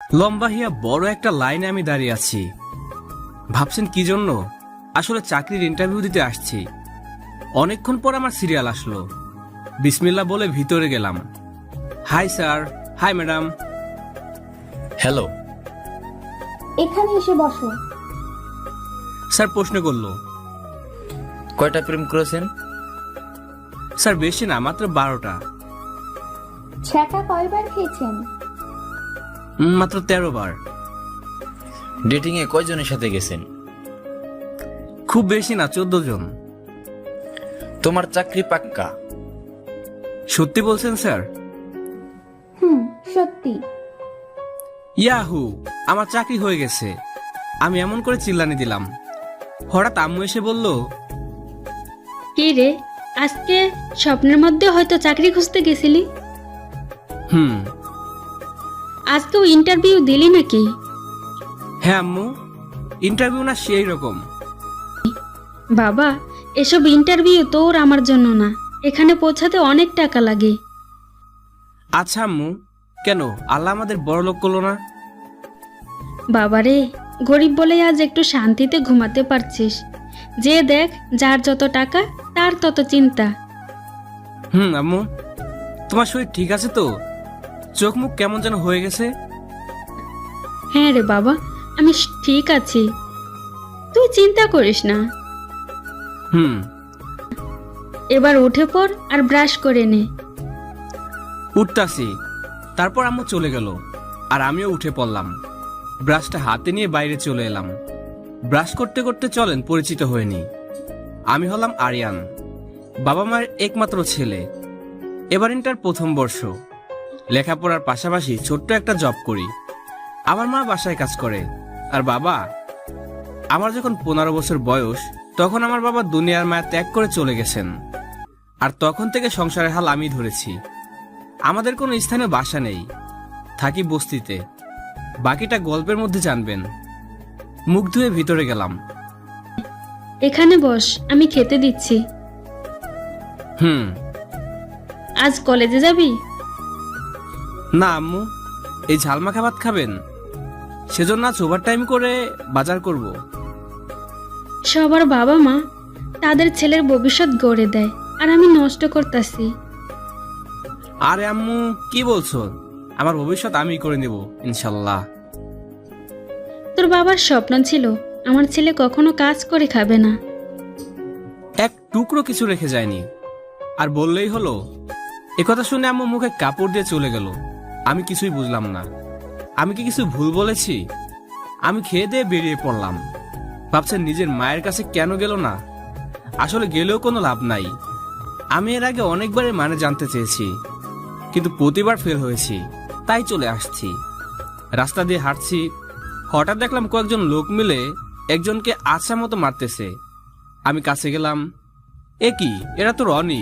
লম্বা হিয়া বড় একটা লাইনে আমি দাঁড়িয়ে আছি। ভাবছেন কি জন্য? আসলে চাকরির ইন্টারভিউ দিতে আসছি। অনেকক্ষণ পর আমার সিরিয়াল আসলো। বিসমিল্লাহ বলে ভিতরে গেলাম। Hi sir. High madam. Hello. এখানে এসে বসো। স্যার প্রশ্ন করলো। কয়টা প্রেম করেছেন? স্যার বেশি না, মাত্র 12টা। ছ্যাঁকা কয়বার খেয়েছেন? মাত্র 13 বার। ডেটিং এ কয়জনের সাথে গেছেন? খুব বেশি না, 14 জন। তোমার চাকরি পাক্কা? সত্যি বলছেন স্যার? সত্যি। ইয়াহু, আমার চাকরি হয়ে গেছে। আমি এমন করে চিল্লানি দিলাম। হঠাৎ আম্মু এসে বলল, কি রে, আজকে স্বপ্নের মধ্যে হয়তো চাকরি খুঁজতে গেছিলি? হুম। আজকেও ইন্টারভিউ দিলি নাকি? হ্যাঁ আম্মু, ইন্টারভিউ না সেই রকম। বাবা, এসব ইন্টারভিউ তোর আমার জন্য না, এখানে পৌঁছাতে অনেক টাকা লাগে। আচ্ছা আম্মু, কেন আল্লাহ আমাদের বড়লোক করলো না? বাবারে, গরিব বলে আজ একটু শান্তিতে ঘুমাতে পারছিস। যে দেখ, যার যত টাকা তার তত চিন্তা। আম্মু, তোমার শরীর ঠিক আছে তো? চোখ মুখ কেমন যেন হয়ে গেছে। হ্যাঁ রে বাবা, আমি ঠিক আছি, তুই চিন্তা করিস না। এবার উঠে পড় আর ব্রাশ করে নে। উঠতাছি। তারপর আম্মু চলে গেল আর আমিও উঠে পড়লাম। ব্রাশটা হাতে নিয়ে বাইরে চলে এলাম। ব্রাশ করতে করতে চলেন পরিচিত হয়নি। আমি হলাম আরিয়ান, বাবা মায়ের একমাত্র ছেলে। এবার ইন্টার প্রথম বর্ষ। লেখাপড়ার পাশাপাশি ছোট্ট একটা জব করি। আমার মা বাসায় কাজ করে আর বাবা, আমার যখন 15 বছর বয়স তখন আমার বাবা দুনিয়ার মায়া ত্যাগ করে চলে গেছেন। আর তখন থেকে সংসারের হাল আমি ধরেছি। আমাদের কোনো স্থানীয় বাসা নেই, থাকি বস্তিতে। বাকিটা গল্পের মধ্যে জানবেন। মুখ ধুয়ে ভিতরে গেলাম। এখানে বস, আমি খেতে দিচ্ছি। আজ কলেজে যাবি? না আম্মু, এই ঝালমাখা ভাত খাবেন, সেজন্য আজ ওভারটাইম করে বাজার করব। সবার বাবা মা তাদের ছেলের ভবিষ্যৎ গড়ে দেয়, আর আমি নষ্ট করতেছি। আরে আম্মু, কি বলছো? আমার ভবিষ্যৎ আমি করে নেব ইনশাল্লাহ। তোর বাবার স্বপ্ন ছিল আমার ছেলে কখনো কাজ করে খাবে না। এক টুকরো কিছু রেখে যায়নি। আর বললেই হলো। একথা শুনে আম্মু মুখে কাপড় দিয়ে চলে গেল। আমি কিছুই বুঝলাম না। আমি কি কিছু ভুল বলেছি? আমি খেয়ে দিয়ে বেরিয়ে পড়লাম। ভাবছেন নিজের মায়ের কাছে কেন গেল না? আসলে গেলেও কোনো লাভ নাই। আমি এর আগে অনেকবারই মানে জানতে চেয়েছি, কিন্তু প্রতিবার ফেল হয়েছি, তাই চলে আসছি। রাস্তা দিয়ে হাঁটছি, হঠাৎ দেখলাম কয়েকজন লোক মিলে একজনকে আচ্ছা মতো মারতেছে। আমি কাছে গেলাম। এ কি, এরা তো রনি।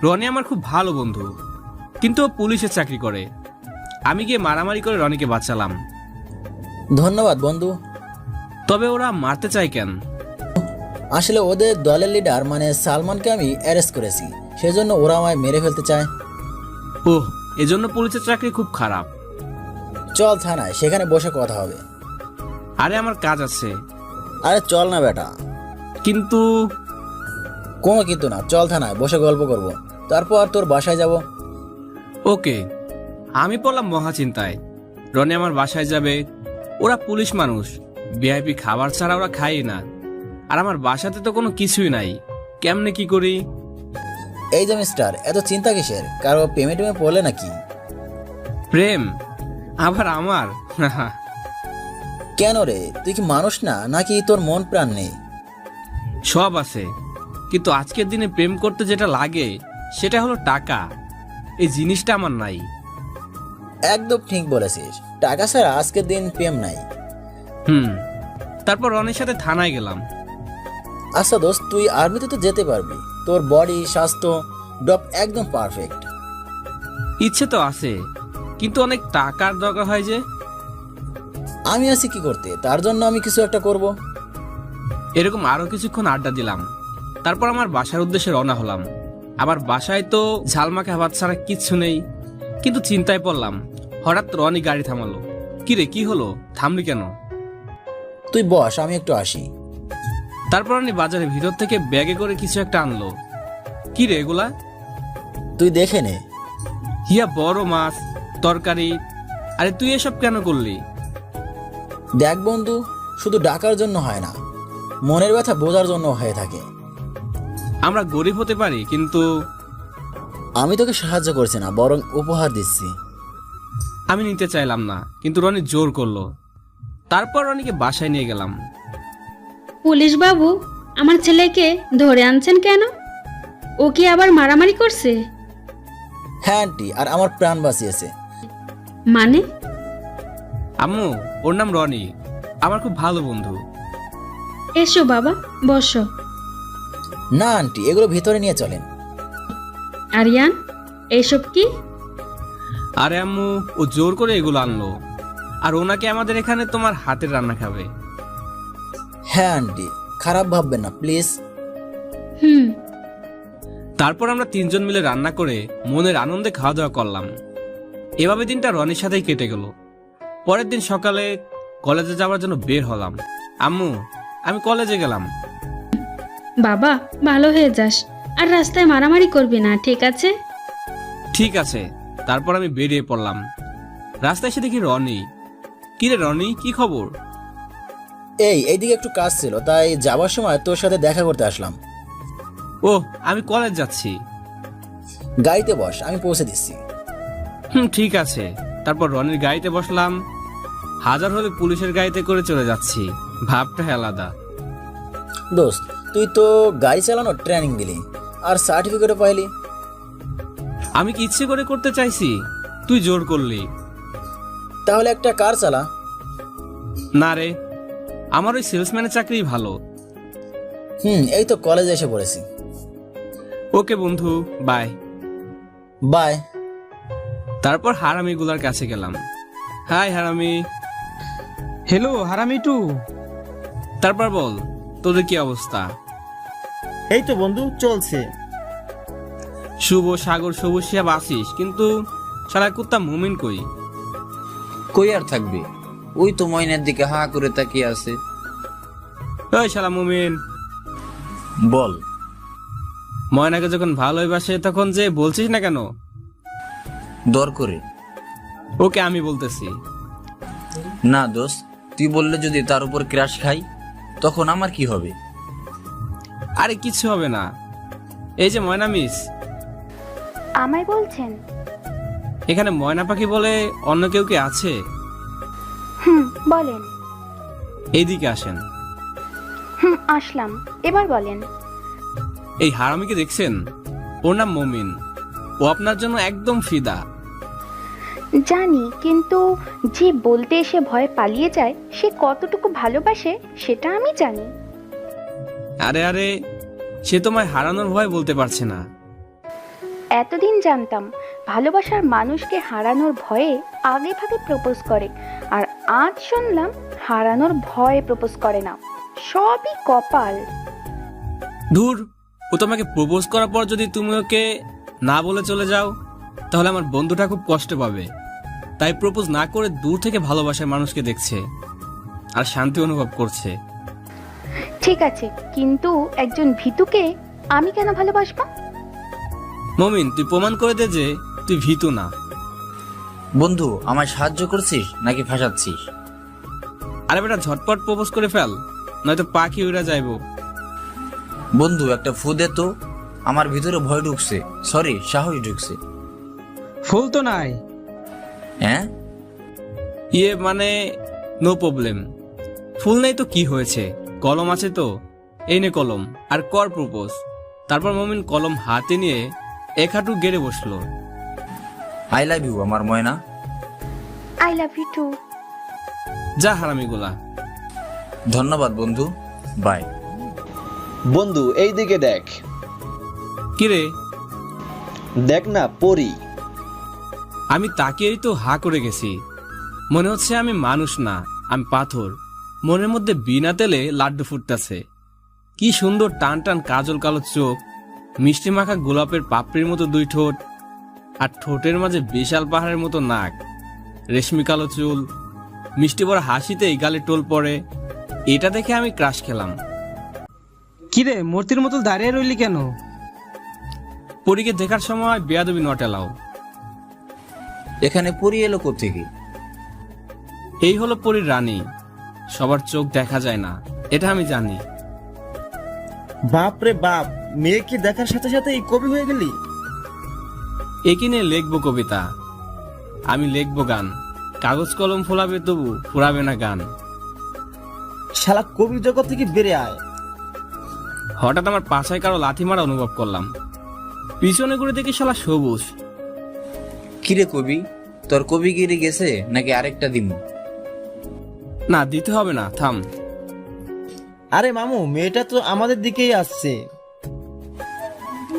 রনি আমার খুব ভালো বন্ধু, কিন্তু ও পুলিশে চাকরি করে। আমি গিয়ে মারামারি করে রনিকে বাঁচালাম। ধন্যবাদ বন্ধু। তবে ওরা মারতে চায় কেন? আসলে ওদের দলের লিডার মানে সালমানকে আমি অ্যারেস্ট করেছি, সেজন্য ওরা আমায় মেরে ফেলতে চায়। ওহ, এজন্য পুলিশের চাকরি খুব খারাপ। চল থানায়, সেখানে বসে কথা হবে। আরে আমার কাজ আছে। আরে চল না বেটা। কিন্তু কোনো কিন্তু না, চল থানায় বসে গল্প করব, তারপর তোর বাসায় যাব। ওকে। আমি পড়লাম মহাচিন্তায়। রনি আমার বাসায় যাবে। ওরা পুলিশ মানুষ, ভিআইপি খাবার ছাড়া ওরা খায় না। আর আমার বাসাতে তো কোনো কিছুই নাই, কেমনে কি করি? এই যে মিস্টার, এত চিন্তা কিসের? কারো প্রেমে টেমে পড়লে নাকি? প্রেম? আবার আমার? কেন রে, তুই কি মানুষ না, নাকি তোর মন প্রাণ নেই? সব আছে, কিন্তু আজকের দিনে প্রেম করতে যেটা লাগে সেটা হলো টাকা। এই জিনিসটা আমার নাই। একদম ঠিক বলেছিস, টাকা ছাড়া আজকের দিন প্রেম নাই। তারপর রনির সাথে থানায় গেলাম। আচ্ছা দোস্ত, তুই আর্মিতে তো যেতে পারবি, তোর বডি স্বাস্থ্য ডপ একদম পারফেক্ট। ইচ্ছে তো আছে, কিন্তু অনেক টাকার দরকার হয় যে। আমি আছি কি করতে, তার জন্য আমি কিছু একটা করব। এরকম আরো কিছুক্ষণ আড্ডা দিলাম। তারপর আমার বাসার উদ্দেশ্যে রওনা হলাম। আমার বাসায় তো ঝালমাখা ভাত ছাড়া কিচ্ছু নেই, কিন্তু চিন্তায় পড়লাম। হঠাৎ রনি গাড়ি থামালো। কিরে কি হলো, থামলি কেন? তুই বস, আমি একটু আসি। তারপর রনি বাজারের ভিতর থেকে ব্যাগে করে কিছু একটা আনলো। কিরে এগুলা? তুই দেখে নে। হিয়া বড় মাছ, তরকারি। আরে তুই এসব কেন করলি? দেখ বন্ধু, শুধু ডাকার জন্য হয় না, মনের ব্যথা বোঝার জন্য হয়ে থাকে। আমরা গরিব হতে পারি, কিন্তু আমি তোকে সাহায্য করছি না, বরং উপহার দিচ্ছি। আমি নিতে চাইলাম না, কিন্তু রনি জোর করলো। তারপর রনিকে বাসায় নিয়ে গেলাম। পুলিশ বাবু, আমার ছেলেকে ধরে আনছেন কেন? ও কি আবার মারামারি করছে? হ্যাঁ আন্টি, আর আমার প্রাণ বাঁচিয়েছে। মানে? আম্মু, ওর নাম রনি, আমার খুব ভালো বন্ধু। এসো বাবা, বসো। না আন্টি, এগুলো ভিতরে নিয়ে চলেন। আরিয়ান, এসব কি? আরে আম্মু, ও জোর করে এগুলো আনলো, আর ওনাকে আমাদের এখানে তোমার হাতের রান্না খাবে। হ্যাঁ আন্টি, খারাপ ভাববেন না প্লিজ। হুম। তারপর আমরা তিনজন মিলে রান্না করে মনের আনন্দে খাওয়া দাওয়া করলাম। এভাবে দিনটা রনির সাথেই কেটে গেল। পরের দিন সকালে কলেজে যাওয়ার জন্য বের হলাম। আম্মু, আমি কলেজে গেলাম। বাবা, ভালো হয়ে যাস, আর রাস্তায় মারামারি করবি না, ঠিক আছে? ঠিক আছে। তারপর আমি বেরিয়ে পড়লাম। রাস্তায় এসে দেখি রনি। কিরে রনি, কি খবর? এইদিকে একটু কাজ ছিল, তাই যাওয়ার সময় তোর সাথে দেখা করতে আসলাম। ও, আমি কলেজ যাচ্ছি। গাড়িতে বস, আমি পৌঁছে দিচ্ছি। ঠিক আছে। তারপর রনির গাড়িতে বসলাম। হাজার হলে পুলিশের গাড়িতে করে চলে যাচ্ছি, ভাবটা আলাদা। দোস্ত, তুই তো গাড়ি চালানোর ট্রেনিং দিলি, আর সার্টিফিকেটও পাইলি। আমি কি ইচ্ছে করে করতে চাইছি? তুই জোর করলি। তাহলে একটা কার চালা। না রে, আমার ওই সেলসম্যানের চাকরি ভালো। এই তো কলেজে এসে পড়েছি। ওকে বন্ধু, বাই। বাই। তারপর হারামিগুলার কাছে গেলাম। হাই হারামি। হ্যালো হারামি টু। তারপর বল, তোদের কি অবস্থা? এই তো বন্ধু, চলছে। শুভ, সাগর, সবুজ, শিয়াব আসিস, কিন্তু শালা কুত্তা মুমিন কই? কই আর থাকবে, ওই তো ময়নার দিকে হা করে তাকিয়ে আছে। ওই শালা মুমিন, বল। ময়নাকে যখন ভালোই বাসে তখন যে বলছিস না কেন? দর করে। ওকে আমি বলতেছি। না দোস্ত, তুই বললে যদি তার উপর ক্রাশ খাই, তখন আমার কি হবে? আরে কিছু হবে না। এই যে ময়না মিস, আমায় বলছেন? এখানে ময়না পাখি বলে অন্য কেউ কি আছে? বলেন। এইদিকে আসেন। আসলাম, এবার বলেন। এই হারামিকে দেখছেন? ওর নাম মমিন। ও আপনার জন্য একদম ফিদা। জানি, কিন্তু যে বলতে এসে ভয়ে পালিয়ে যায় সে কতটুকু ভালোবাসে সেটা আমি জানি। আরে আরে, সে তোমায় হারানোর ভয় বলতে পারছে না। এতদিন জানতাম ভালোবাসার মানুষকে হারানোর ভয়ে আগে ভাগে প্রপোজ করে, আর আজ শুনলাম হারানোর ভয়ে প্রপোজ করে না। সবই কপাল। ধুর, ও তোমাকে প্রপোজ করার পর যদি তুমি ওকে না বলে চলে যাও, তাহলে আমার বন্ধুটা খুব কষ্ট পাবে। তাই প্রপোজ না করে দূর থেকে ভালোবাসার মানুষকে দেখছে আর শান্তি অনুভব করছে। ঠিক আছে, কিন্তু একজন ভীতুকে আমি কেন ভালোবাসবো? মমিন, তুই প্রমাণ করে দে যে তুই ভীতু না। বন্ধু, আমায় সাহায্য করছিস নাকি ফাঁসাচ্ছিস? আরে বেটা, ঝটপট প্রপোজ করে ফেল, নয়তো পাখি উড়া যাইব। বন্ধু, একটা ফু দে তো, আমার ভিতরে ভয় ঢুকছে, সরি সাহস ঢুকছে। ফুল তো নাই। হ্যাঁ, ইয়ে মানে নো প্রবলেম। ফুল নেই তো কি হয়েছে, কলম আছে তো, এই নে কলম আর কর প্রপোজ। তারপর মমিন কলম হাতে নিয়ে এক হাঁটু গেড়ে বসলো। আই লাভ ইউ আমার ময়না। I love you too. যা হারামিগুলা। ধন্যবাদ বন্ধু, বাই। বন্ধু, এই দিকে দেখ। কিরে? দেখ না, পরি। আমি তাকিয়েই তো হা করে গেছি। মনে হচ্ছে আমি মানুষ না, আমি পাথর। মনের মধ্যে বিনা তেলে লাড্ডু ফুটতেছে। কি সুন্দর টান টান কাজল কালো চোখ, মিষ্টি মাখা গোলাপের পাপড়ির মতো দুই ঠোঁট, আর ঠোঁটের মাঝে বিশাল পাহাড়ের মতো নাক, রেশমি কালো চুল, মিষ্টি বড় হাসিতেই গালে টোল পড়ে। এটা দেখে আমি ক্রাশ খেলাম। কিরে মূর্তির মতো দাঁড়িয়ে রইলি কেন? পরীকে দেখার সময় বেয়াদবি নট এলাও। এখানে পরি এলো কোত্থেকে? এই হলো পরীর রানী। সবার চোখ দেখা যায় না, এটা আমি জানি। বাপ রে বাপ, মেয়েকে দেখার সাথে সাথে এই কবি হয়ে গেলি? একে নিয়ে লিখবো কবিতা, আমি লিখবো গান। কাগজ কলম ফোলাবে তবু ফুরাবে না গান। শালা কবির জগৎ থেকে বেড়ে আয়। হঠাৎ আমার পাছায় কারো লাথি মারা অনুভব করলাম। পিছনে ঘুরে দেখি শালা সবুজ। কিরে কবি, তোর কবি গিরে গেছে নাকি আরেকটা দিন? না, দিতে হবে না, থাম। আরে মামু, মেয়েটা তো আমাদের দিকেই আসছে।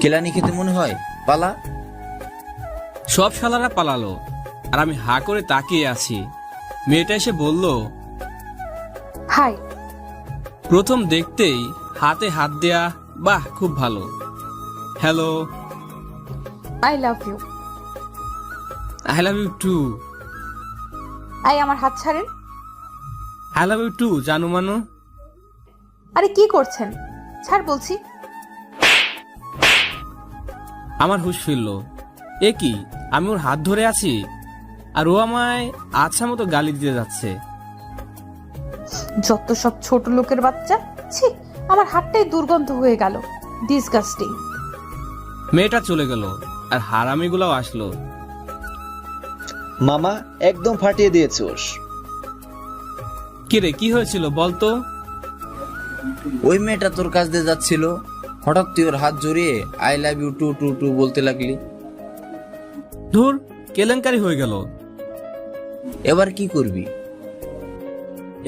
কেলানি খেতে মনে হয়, পালা। সব শালারা পালালো আর আমি হা করে তাকিয়ে আছি। মেয়েটা এসে বলল, হাই। প্রথম দেখতেই হাতে হাত দেয়া, বাহ খুব ভালো। Hello, I love you. I love you too. আই আমার হাত ছাড়েন। আই লাভ ইউ টু জানু মানু। আরে কি করছেন? ছাড় বলছি। আমার হুঁশ ফিরল। এ কি, আমি ওর হাত ধরে আছি আর ও আমায় আচ্ছা মতো গালি দিতে যাচ্ছে। যত সব ছোট লোকের বাচ্চা, ছি, আমার হাতটাই দুর্গন্ধ হয়ে গেল। ডিসগাস্টিং। মেয়েটা চলে গেল আর হারামিগুলাও আসলো। মামা একদম ফাটিয়ে দিয়েছোস। কিরে, কি হয়েছিল বলতো? ওই মেয়েটা তোর কাছ দিয়ে যাচ্ছিল, হঠাৎ তুই ওর হাত জড়িয়ে I love you too too too বলতে লাগলি। ধুর, কেলেঙ্কারি হয়ে গেল। এবার কি করবি?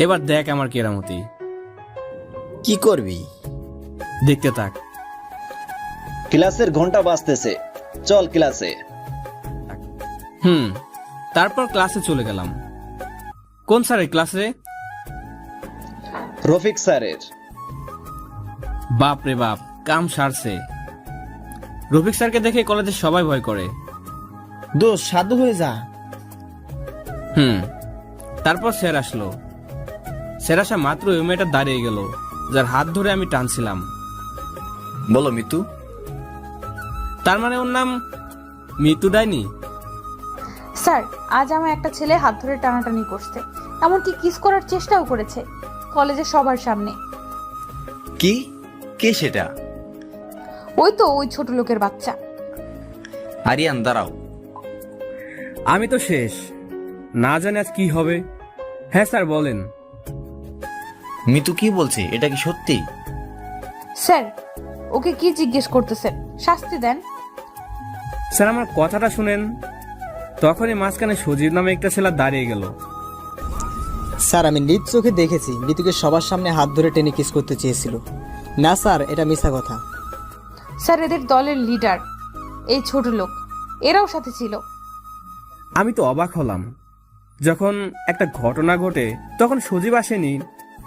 এবার দেখ আমার কেরামতি। কি করবি? দেখতে থাক। ক্লাসের ঘন্টা বাজতেছে, চল ক্লাসে। তারপর ক্লাসে চলে গেলাম। কোন স্যারের ক্লাসে? রফিক স্যারের। বাপ রে বাপ, কাম সারছে। রফিক স্যারকে দেখে কলেজে সবাই ভয় করে। দোষ সাধু হয়ে যা। তারপর স্যার আসলো। স্যার আসা মাত্র ওই মেয়েটা দাঁড়িয়ে গেল যার হাত ধরে আমি টানছিলাম। বলো মিতু। তার মানে ওর নাম মিতু ডাইনি? স্যার, আজ আমার একটা ছেলে হাত ধরে টানাটানি করছে, এমনকি কিস করার চেষ্টাও করেছে কলেজের সবার সামনে। কি? কে সেটা? ওই তো ওই ছোট লোকের বাচ্চা। আরিয়ান দাঁড়াও। আমি তো শেষ, না জানি আজ কি হবে। হ্যাঁ স্যার বলেন। মিতু কি বলছে, এটা কি সত্যি? স্যার, ওকে কি জিজ্ঞেস করতেছেন? শাস্তি দেন। স্যার আমার কথাটা শুনেন। তখনই মাঝখানে সজীব নামে একটা ছেলে দাঁড়িয়ে গেল। স্যার, আমি নিজ চোখে দেখেছি মিতুকে সবার সামনে হাত ধরে টেনে কিস করতে চেয়েছিল। না স্যার, এটা মিথ্যা কথা। স্যার, এদের দলের লিডার এই ছোট লোক, এরাও সাথে ছিল। আমি তো অবাক হলাম। যখন একটা ঘটনা ঘটে তখন সজীব আসেনি,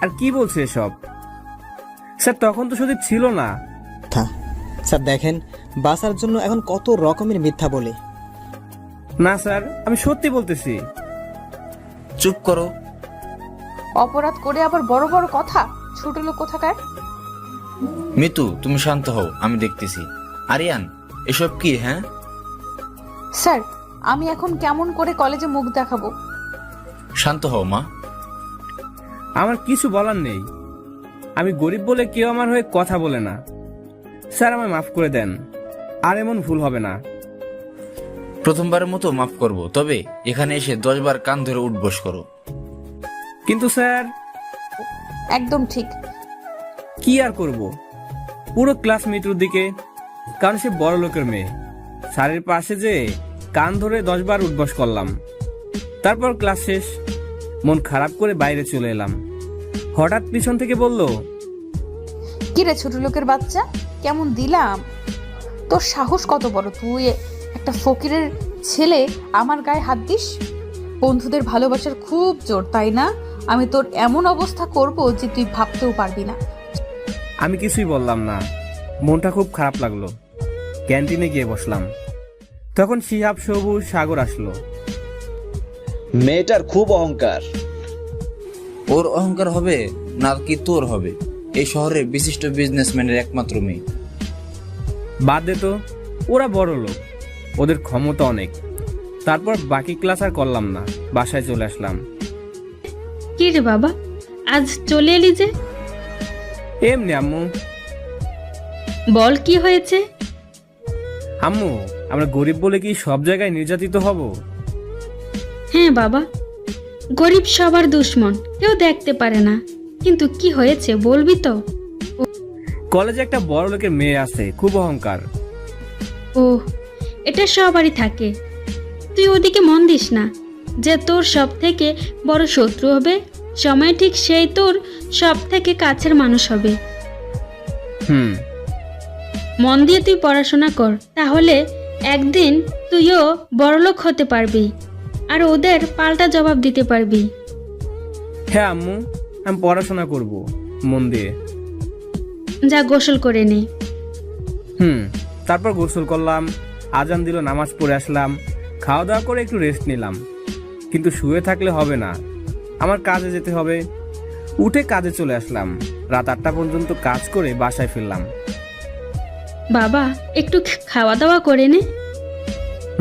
আর কি বলছে এসব? স্যার তখন তো সজীব ছিল না। স্যার দেখেন, বাঁচার জন্য এখন কত রকমের মিথ্যা বলে। না স্যার, আমি সত্যি বলতেছি। চুপ করো। অপরাধ করে আবার বড় বড় কথা, ছোট লোক কোথাকার। মিতু তুমি শান্ত হও, আমি দেখতেছি। আরিয়ান, এসব কি? হ্যাঁ স্যার, আমি এখন কেমন করে কলেজে মুখ দেখাবো? শান্ত হও মা। আমার কিছু বলার নেই। আমি গরিব বলে কেউ আমার হয়ে কথা বলে না। স্যার আমায় মাফ করে দেন, আর এমন ভুল হবে না। প্রথমবারের মতো মাফ করব, তবে এখানে এসে 10 বার কান ধরে উঠবস করো। কিন্তু স্যার। একদম ঠিক। কি আর করব, পুরো ক্লাস মিটুর দিকে, কারণ সে বড় লোকের মেয়ে। স্যারের পাশে যে কান ধরে 10 বার উঠবস করলাম। তারপর ক্লাস শেষ, মন খারাপ করে বাইরে চলে এলাম। হঠাৎ পিছন থেকে বলল, কি রে ছোট লোকের বাচ্চা, কেমন দিলাম? তোর সাহস কত বড়, তুই একটা ফকিরের ছেলে আমার গায়ে হাত দিস? বন্ধুদের ভালোবাসার খুব জোর, তাই না? আমি তোর এমন অবস্থা করব যে তুই ভাবতেও পারবি না। আমি কিছুই বললাম না। মনটা খুব খারাপ লাগলো। ক্যান্টিনে গিয়ে বসলাম। তখন শিহাব, সবুজ, সাগর আসলো। মেয়েটার খুব অহংকার। ওর অহংকার হবে না কি তোর হবে? এই শহরের বিশিষ্ট বিজনেসম্যানের একমাত্র মেয়ে। বাদ দে তো, ওরা বড় লোক, ওদের ক্ষমতা অনেক। তারপর বাকি ক্লাস আর করলাম না, বাসায় চলে আসলাম। কি রে বাবা, আজ চলে এলি যে? এমনি আম্মু। বল কি হয়েছে? আম্মু, আমরা গরিব বলে কি সব জায়গায় নির্যাতিত হব? হ্যাঁ বাবা, গরিব সবার দুশ্মন, কেউ দেখতে পারে না। কিন্তু কি হয়েছে বলবি তো? কলেজে একটা বড় লোকের মেয়ে আছে, খুব অহংকার। ও, এটা সবারই থাকে। তুই ওদিকে মন দিস না, যে তোর সব থেকে বড় শত্রু হবে, সময় ঠিক সেই তোর সব থেকে কাছের মানুষ হবে। হুম। মন দিয়ে তুই পড়াশোনা কর, তাহলে একদিন তুইও বড়লোক হতে পারবি আর ওদের পাল্টা জবাব দিতে পারবি। হ্যাঁ আম্মু, আমি পড়াশোনা করব মন দিয়ে। যা গোসল করে নে। তারপর গোসল করলাম, আজান দিল, নামাজ পড়ে আসলাম, খাওয়া দাওয়া করে একটু রেস্ট নিলাম। কিন্তু শুয়ে থাকলে হবে না, আমার কাজে যেতে হবে। উঠে কাজে চলে আসলাম, রাত 8টা পর্যন্ত কাজ করে বাসায় ফিরলাম। বাবা, একটু খাওয়া দাওয়া করে নে।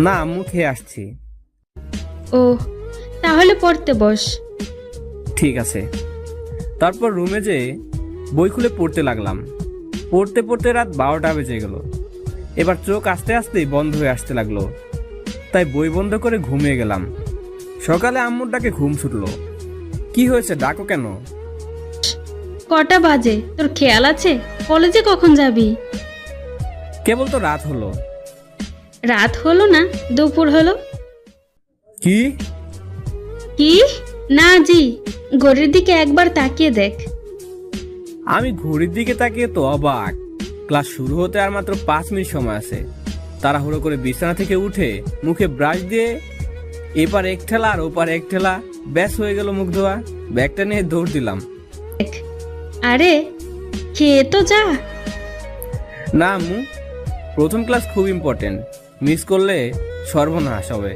না আম্মু, খেয়ে আসছি। ও, তাহলে পড়তে বস। ঠিক আছে। তারপর রুমে যেয়ে বই খুলে পড়তে লাগলাম। পড়তে পড়তে রাত 12টা বেজে গেল। এবার চোখ আস্তে আস্তেই বন্ধ হয়ে আসতে লাগলো, তাই বই বন্ধ করে ঘুমিয়ে গেলাম। সকালে আম্মুর ডাকে ঘুম ছুটলো। কি হয়েছে, ডাকো কেন? কটা বাজে তোর খেয়াল আছে? কলেজে কখন যাবি? কেবল তো রাত হলো। রাত হলো না, দুপুর হলো। কি? কি? না জি, ঘড়ির দিকে একবার তাকিয়ে দেখ। আমি ঘড়ির দিকে তাকিয়ে তো অবাক। ক্লাস শুরু হতে আর মাত্র 5 মিনিট সময় আছে। তাড়াহুড়ো করে বিছানা থেকে উঠে মুখে ব্রাশ দিয়ে এপার এক ঠেলা আর ওপার এক ঠেলা, ব্যাস হয়ে গেল মুখ ধোয়া। ব্যাগটা নিয়ে দৌড় দিলাম। আরে খেয়ে তো যা। না আম্মু, প্রথম ক্লাস খুব ইম্পর্টেন্ট, মিস করলে সর্বনাশ হবে।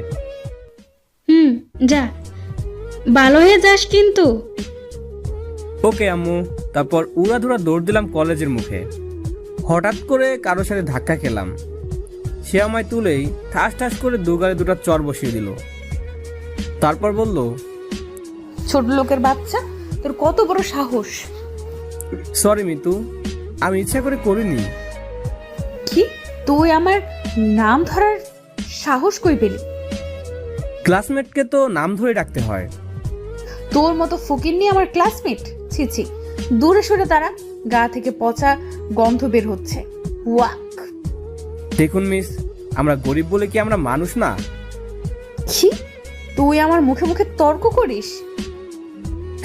যা, ভালো হয়ে যাস কিন্তু। ওকে আম্মু। তারপর উড়াধুরা দৌড় দিলাম কলেজের মুখে। হঠাৎ করে কারোর সাথে ধাক্কা খেলাম। সে আমায় তুলেই ঠাস ঠাস করে দুগালে দুটা চর বসিয়ে দিল। তারপর বলল, ছোট লোকের বাচ্চা, তোর কত বড় সাহস! সরি মিতু, আমি ইচ্ছা করে করিনি। কি, তুই আমার নাম ধরার সাহস কই পেলি? ক্লাসমেটকে তো নাম ধরে ডাকতে হয়। তোর মতো ফকির নিয়ে আমার ক্লাসমেট? ছি ছি, দূরে সরে দাঁড়া, গা থেকে পচা গন্ধ বের হচ্ছে। ওয়াক! দেখুন মিস, আমরা গরিব বলে কি আমরা মানুষ না? কি, তুই আমার মুখে মুখে তর্ক করিস?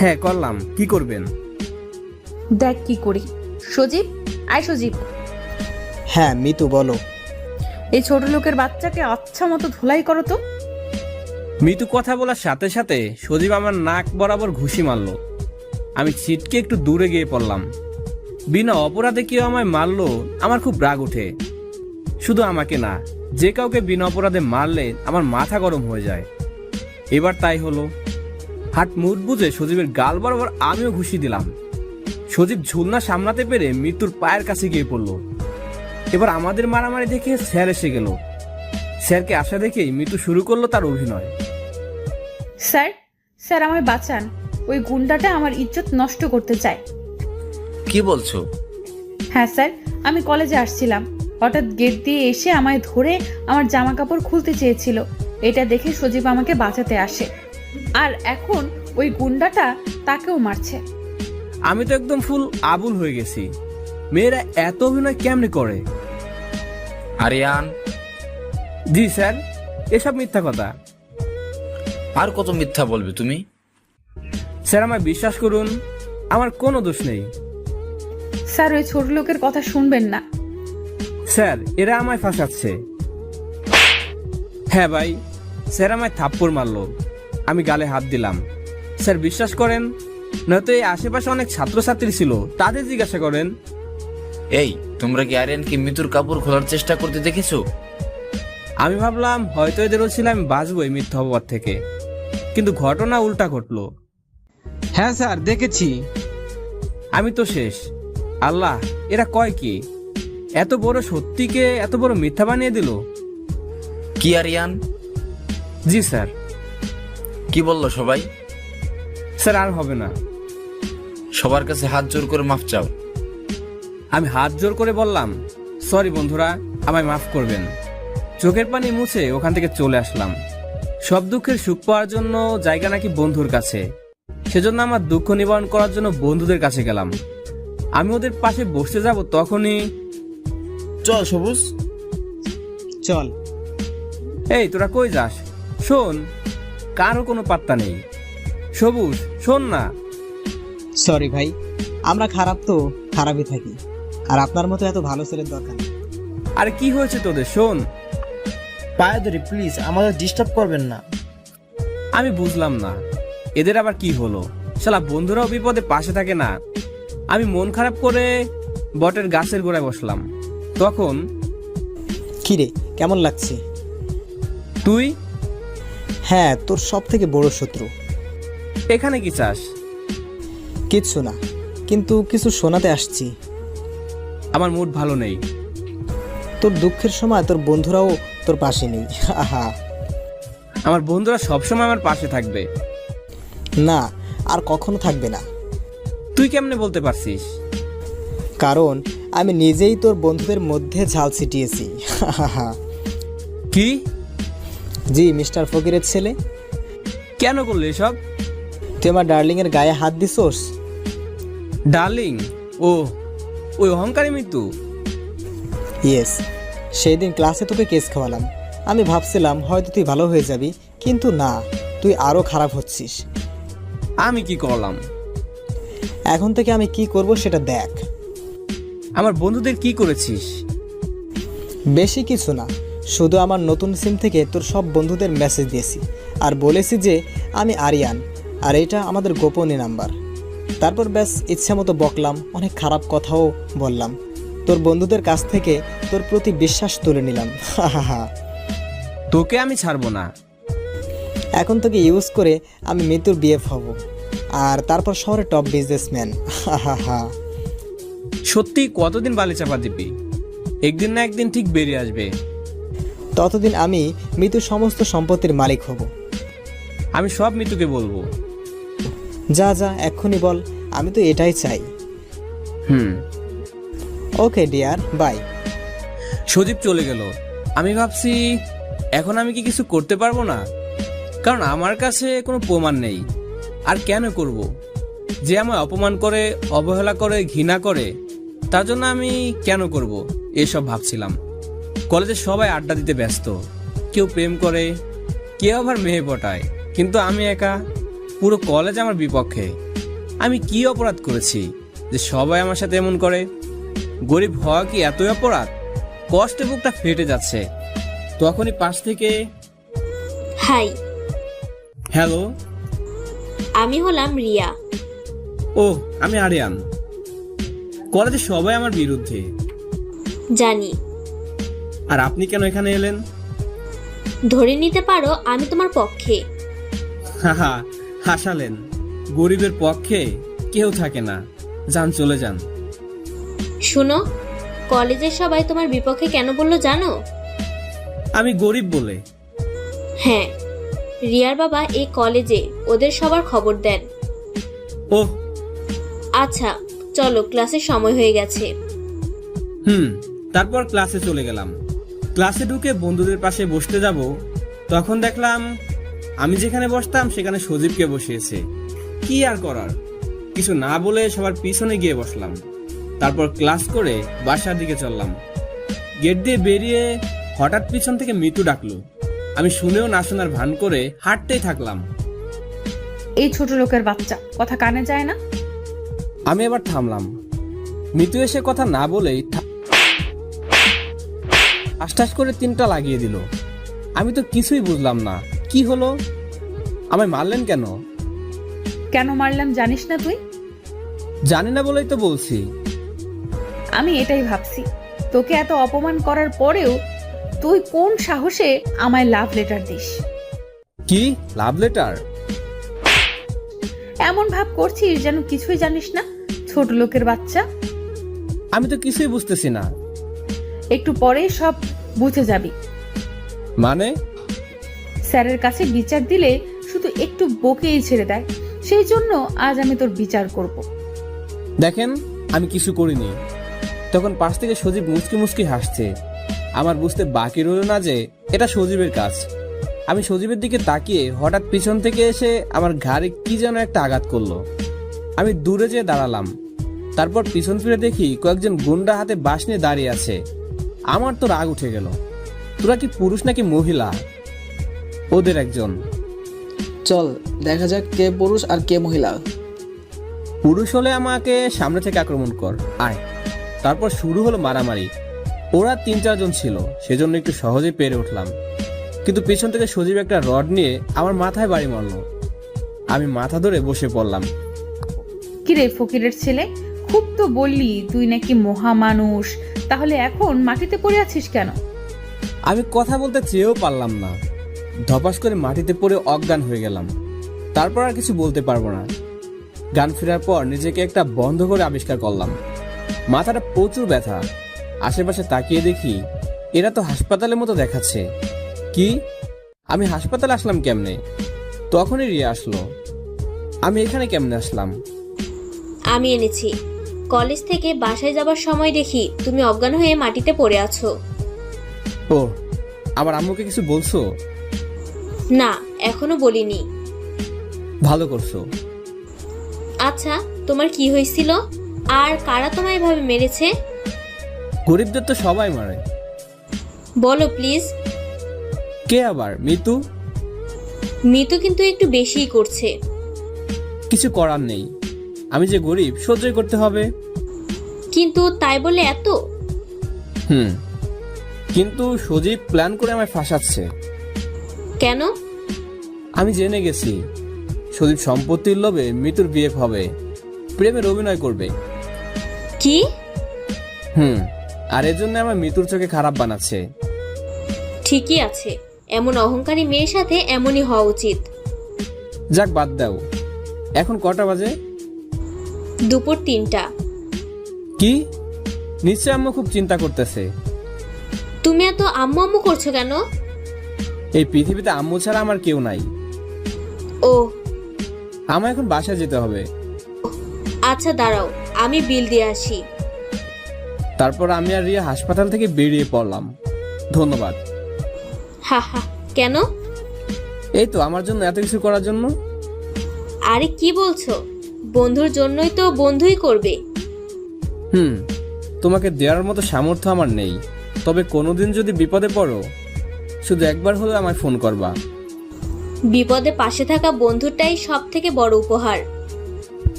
হ্যাঁ করলাম, কি করবেন? দেখ কি করি। সজীব, আয় সজীব। হ্যাঁ মিতু, বলো। এই ছোট লোকের বাচ্চাকে আচ্ছা মতো ধুলাই করো তো। মিতু কথা বলার সাথে সাথে সজীব আমার নাক বরাবর ঘুষি মারলো। আমি ছিটকে একটু দূরে গিয়ে পড়লাম। বিনা অপরাধে কেউ আমায় মারলো, আমার খুব রাগ ওঠে। শুধু আমাকে না, যে কাউকে বিনা অপরাধে মারলে আমার মাথা গরম হয়ে যায়। এবার তাই হলো। হাট মুড বুঝে সজীবের গাল বরাবর আমিও ঘুষি দিলাম। সজীব ঝুলনা সামলাতে পেরে মৃত্যুর পায়ের কাছে গিয়ে পড়লো। এবার আমাদের মারামারি দেখে স্যার এসে গেল। স্যারকে আসা দেখেই মৃত্যু শুরু করলো তার অভিনয়। স্যার, স্যার আমায় বাঁচান, ওই গুন্ডাটা আমার ইজ্জত নষ্ট করতে চায়। কি বলছো? হ্যাঁ স্যার, আমি কলেজে আসছিলাম, হঠাৎ গেট দিয়ে এসে আমায় ধরে আমার জামা কাপড় খুলতে চেয়েছিল। এটা দেখে সজীব আমাকে বাঁচাতে আসে, আর এখন ওই গুন্ডাটা তাকেও মারছে। আমি তো একদম ফুল আবুল হয়ে গেছি। মেয়েরা এত অভিনয় কেমনে করে? আরিয়ান। জি স্যার, এসব মিথ্যা কথা। আর কত মিথ্যা বলবে তুমি? স্যার আমায় বিশ্বাস করুন, আমার কোনো দোষ নেই। স্যার, ওই ছোট লোকের কথা শুনবেন না। স্যার, এরা আমায় ফাঁসাচ্ছে। হ্যাঁ ভাই, স্যার আমায় থাপ্পড় মারলো, আমি গালে হাত দিলাম। স্যার বিশ্বাস করেন, নয়তো এই আশেপাশে অনেক ছাত্রছাত্রী ছিল, তাদের জিজ্ঞাসা করেন। এই, তোমরা কি আরিয়ানকে মৃত্যুর কাপড় খোলার চেষ্টা করতে দেখেছো? আমি ভাবলাম হয়তো এদেরও ছিল আমি বাঁচবো এই মিথ্যা অপবাদ থেকে, কিন্তু ঘটনা উল্টা ঘটলো। হ্যাঁ স্যার দেখেছি। আমি তো শেষ। আল্লাহ, এরা কয় কি? এত বড় সত্যিকে এত বড় মিথ্যা বানিয়ে দিল। কি আরিয়ান, জি স্যার। কি বললো সবাই? স্যার আর হবে না। সবার কাছে হাত জোর করে মাফ চাও। আমি হাত জোর করে বললাম, সরি বন্ধুরা, আমায় মাফ করবেন। চোখের পানি মুছে ওখান থেকে চলে আসলাম। সব দুঃখের সুখ পাওয়ার জন্য জায়গা নাকি বন্ধুর কাছে। সেজন্য আমার দুঃখ নিবারণ করার জন্য বন্ধুদের কাছে গেলাম। আমি ওদের পাশে বসতে যাব তখনই, চল সবুজ। চল। এই তোরা কই যাস? শোন। কারো কোনো পাত্তা নেই। সবুজ শোন না। সরি ভাই, আমরা খারাপ তো খারাপই থাকি, আর আপনার মতো এত ভালো ছেলের দরকার নেই। আরে কি হয়েছে তোদের? শোন। পায়ে ধরি প্লিজ, আমাদের ডিস্টার্ব করবেন না। আমি বুঝলাম না এদের আবার কি হলো। শালা বন্ধুরাও বিপদে পাশে থাকে না। আমি মন খারাপ করে বটের গাছের গোড়ায় বসলাম। তখন কিরে, কেমন লাগছে? তুই হ্যাঁ, তোর সব থেকে বড় শত্রু। এখানে কি চাস? কিচ্ছু না, কিন্তু কিছু শোনাতে আসছি। আমার মুড ভালো নেই। তোর দুঃখের সময় তোর বন্ধুরাও তোর পাশে নেই। আহা। আমার বন্ধুরা সবসময় আমার পাশে থাকবে। না, আর কখনো থাকবে না। তুই কেমনে বলতে পারছিস? কারণ আমি নিজেই তোর বন্ধুদের মধ্যে ঝাল ছিটিয়েছি। আহা। কি? জি, মিস্টার ফকিরের ছেলে। কেন করলি এসব? তুই আমার ডার্লিং এর গায়ে হাত দিছোস। ডার্লিং? ও, ওই অহংকারী মৃত্যু। ইয়েস, সেই দিন ক্লাসে তোকে কেস খাওয়ালাম। আমি ভাবছিলাম হয়তো তুই ভালো হয়ে যাবি, কিন্তু না, তুই আরো খারাপ হচ্ছিস। আমি কি করলাম? এখন থেকে আমি কি করব সেটা দেখ। আমার বন্ধুদের কি করেছিস? বেশি কিছু না, শুধু আমার নতুন সিম থেকে তোর সব বন্ধুদের মেসেজ দিয়েছি আর বলেছি যে আমি আরিয়ান, আর এটা আমাদের গোপনীয় নাম্বার। তারপর ব্যাস ইচ্ছা মতো বকলাম, অনেক খারাপ কথাও বললাম। তোর বন্ধুদের কাছ থেকে তোর প্রতি বিশ্বাস তুলে নিলাম। হা। তোকে আমি ছাড়বো না। এখন তোকে ইউজ করে আমি মৃত্যুর বিএফ হব, আর তারপর শহরে টপ বিজনেসম্যান। হা। সত্যি কতদিন বালি চাপা দিবি? একদিন না একদিন ঠিক বেরিয়ে আসবে। ততদিন আমি মৃত্যুর সমস্ত সম্পত্তির মালিক হব। আমি সব মৃত্যুকে বলবো। যা যা, এক্ষুনি বল, আমি তো এটাই চাই। Okay dear, by. সজীব চলে গেল। আমি ভাবছি এখন আমি কি কিছু করতে পারবো না, কারণ আমার কাছে কোনো প্রমাণ নেই। আর কেন করব? যে আমায় অপমান করে, অবহেলা করে, ঘৃণা করে, তার জন্য আমি কেন করব এসব ভাবছিলাম। কলেজে সবাই আড্ডা দিতে ব্যস্ত, কেউ প্রেম করে, কেউ আবার মেয়ে পটায়, কিন্তু আমি একা। পুরো কলেজ আমার বিপক্ষে। আমি কি অপরাধ করেছি যে সবাই আমার সাথে এমন করে? গরিব হওয়া কি এতই অপরাধ? কষ্টে বুকটা ফেটে যাচ্ছে। তখনই পাশ থেকে, হাই, হ্যালো। আমি হলাম রিয়া। ও, আমি আরিয়ান। কলেজে সবাই আমার বিরুদ্ধে। জানি। আর আপনি কেন এখানে এলেন? ধরে নিতে পারো আমি তোমার পক্ষে। হাহা, হাসালেন। গরিবের পক্ষে কেউ থাকে না। যান, চলে যান। শুনো, কলেজের সবাই তোমার বিপক্ষে কেন বললো জানো? আমি গরিব বলে? হ্যাঁ, রিয়ার বাবা এই কলেজে ওদের সবার খবর দেন। ওহ, আচ্ছা চলো, ক্লাসের সময় হয়ে গেছে। তারপর ক্লাসে চলে গেলাম। ক্লাসে ঢুকে বন্ধুদের পাশে বসতে যাব, তখন দেখলাম আমি যেখানে বসতাম সেখানে সজীবকে বসিয়েছে। কি আর করার, কিছু না বলে সবার পিছনে গিয়ে বসলাম। তারপর ক্লাস করে বাসার দিকে চললাম। গেট দিয়ে বেরিয়ে হঠাৎ পিছন থেকে মৃত্যু ডাকলো। আমি শুনেও না শোনার ভান করে হাঁটতেই থাকলাম। এই ছোট লোকের বাচ্চা, কথা কানে যায় না? আমি এবার থামলাম। মৃত্যু এসে কথা না বলেই আষ্টাস করে 3টা লাগিয়ে দিল। আমি তো কিছুই বুঝলাম না কি হলো। আমায় মারলেন কেন? কেন মারলাম জানিস না তুই? জানি না বলেই তো বলছি। আমি এটাই ভাবছি, তোকে এত অপমান করার পরেও তুই কোন সাহসে আমায় লাভ লেটার দিস? কি লাভ লেটার? এমন ভাব করছিস যেন কিছুই জানিস না, ছোট লোকের বাচ্চা। আমি তো কিছুই বুঝতেছি না। একটু পরেই সব বুঝে যাবি। মানে? স্যারের কাছে বিচার দিলে শুধু একটু বকেই ছেড়ে দেয়, সেই জন্য আজ আমি তোর বিচার করব। দেখেন, আমি কিছু করিনি। তখন পাশ থেকে সজীব মুচকি মুচকি হাসছে। আমার বুঝতে বাকি রইল না যে এটা সজীবের কাজ। আমি সজীবের দিকে তাকিয়ে হঠাৎ পিছন থেকে এসে আমার ঘাড়ে কি যেন একটা আঘাত করলো। আমি দূরে যেয়ে দাঁড়ালাম। তারপর পিছন ফিরে দেখি কয়েকজন গুন্ডা হাতে বাঁশ নিয়ে দাঁড়িয়ে আছে। আমার তো রাগ উঠে গেল। তোরা কি পুরুষ নাকি মহিলা? ওদের একজন। চল দেখা যাক কে পুরুষ আর কে মহিলা। পুরুষ হলে আমাকে সামনে থেকে আক্রমণ কর, আয়। তারপর শুরু হলো মারামারি। ওরা 3-4 জন ছিল, সেজন্য একটু সহজেই পেরে উঠলাম। কিন্তু পেছন থেকে সজীব একটা রড নিয়ে আমার মাথায় বাড়ি মারলো। আমি মাথা ধরে বসে পড়লাম। কিরে ফকিরের ছেলে, খুব তো বললি তুই নাকি মহামানুষ, তাহলে এখন মাটিতে পড়ে আছিস কেন? আমি কথা বলতে চেয়েও পারলাম না। ধপাস করে মাটিতে পড়ে অজ্ঞান হয়ে গেলাম। তারপর আর কিছু বলতে পারবো না। গান ফেরার পর নিজেকে একটা বন্ধ করে আবিষ্কার করলাম। মাথাটা প্রচুর ব্যথা। আশেপাশে তাকিয়ে দেখি এরা তো হাসপাতালের মতো দেখাচ্ছে। কি, আমি হাসপাতালে আসলাম কেমনে? তখনই রিয়া আসলো। আমি এখানে কেমনে আসলাম? আমি এনেছি। কলেজ থেকে বাসায় যাবার সময় দেখি তুমি অজ্ঞান হয়ে মাটিতে পড়ে আছো। ও, আমার আম্মুকে কিছু বলছো? না, এখনো বলিনি। ভালো করছো। আচ্ছা, তোমার কি হয়েছিল আর কারা তোমায় এভাবে মেরেছে? গরিবদের তো সবাই মারে। বলো প্লিজ। কে আবার? মিতু? মিতু কিন্তু একটু বেশিই করছে। কিছু করার নেই, আমি যে গরিব সহ্যই করতে হবে। কিন্তু তাই বলে এত? কিন্তু সজীব প্ল্যান করে আমায় ফাঁসাচ্ছে। কেন? আমি জেনে গেছি সজীব সম্পত্তির লোভে মিতুর বিয়ে হবে, প্রেমের অভিনয় করবে। কি? আর এজন্য আমার মিতুর চোখে খারাপ বানাচ্ছে। ঠিকই আছে, এমন অহংকারী মেয়ের সাথে এমনই হওয়া উচিত। যাক, বাদ দাও। এখন কটা বাজে? দুপুর 3টা। কি? নিশ্চয় আম্মু খুব চিন্তা করতেছে। তুমি এত আম্মু আম্মু করছো কেন? এই পৃথিবীতে আম্মু ছাড়া আমার কেউ নাই। ও, আমার এখন বাসায় যেতে হবে। আচ্ছা দাঁড়াও, আমি বিল দিয়ে আসি। তারপর আমি আর রিয়া হাসপাতাল থেকে বেরিয়ে পড়লাম। ধন্যবাদ। হা হা, কেন? এই তো আমার জন্য এত কিছু করার জন্য। আরে কি বলছো? বন্ধুর জন্যই তো বন্ধুই করবে। তোমাকে দেওয়ার মতো সামর্থ্য আমার নেই, তবে কোনোদিন যদি বিপদে পড়ো শুধু একবার হলে আমায় ফোন করবা। বিপদে পাশে থাকা বন্ধুটাই সব থেকে বড় উপহার।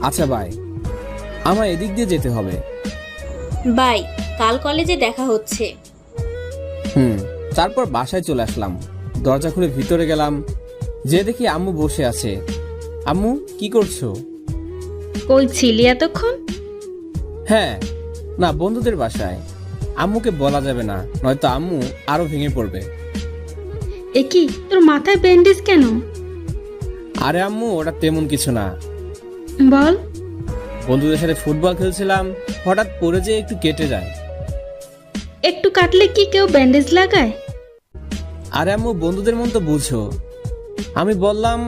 আচ্ছা বাই, আমার এদিক দিয়ে যেতে হবে। বাই, কাল কলেজে দেখা হচ্ছে। তারপর বাসায় চলে আসলাম। দরজা খুলে ভিতরে গেলাম, যে দেখি আম্মু বসে আছে। আম্মু, কি করছো? কই ছিলি এতক্ষণ? হ্যাঁ, না, বন্ধুদের বাসায়। আম্মুকে বলা যাবে না, নয়তো আম্মু আরো ভেঙে পড়বে। এ কি, তোর মাথায় ব্যান্ডেজ কেন? আরে আম্মু, ওটা তেমন কিছু না। বল। বন্ধুদের সাথে ফুটবল খেলছিলাম, হঠাৎ পড়ে যেয়ে একটু কেটে যায়। একটু কাটলে কি কেউ ব্যান্ডেজ লাগায়? আরে আম্মু, বন্ধুদের মন তো বুঝো। আমি বললাম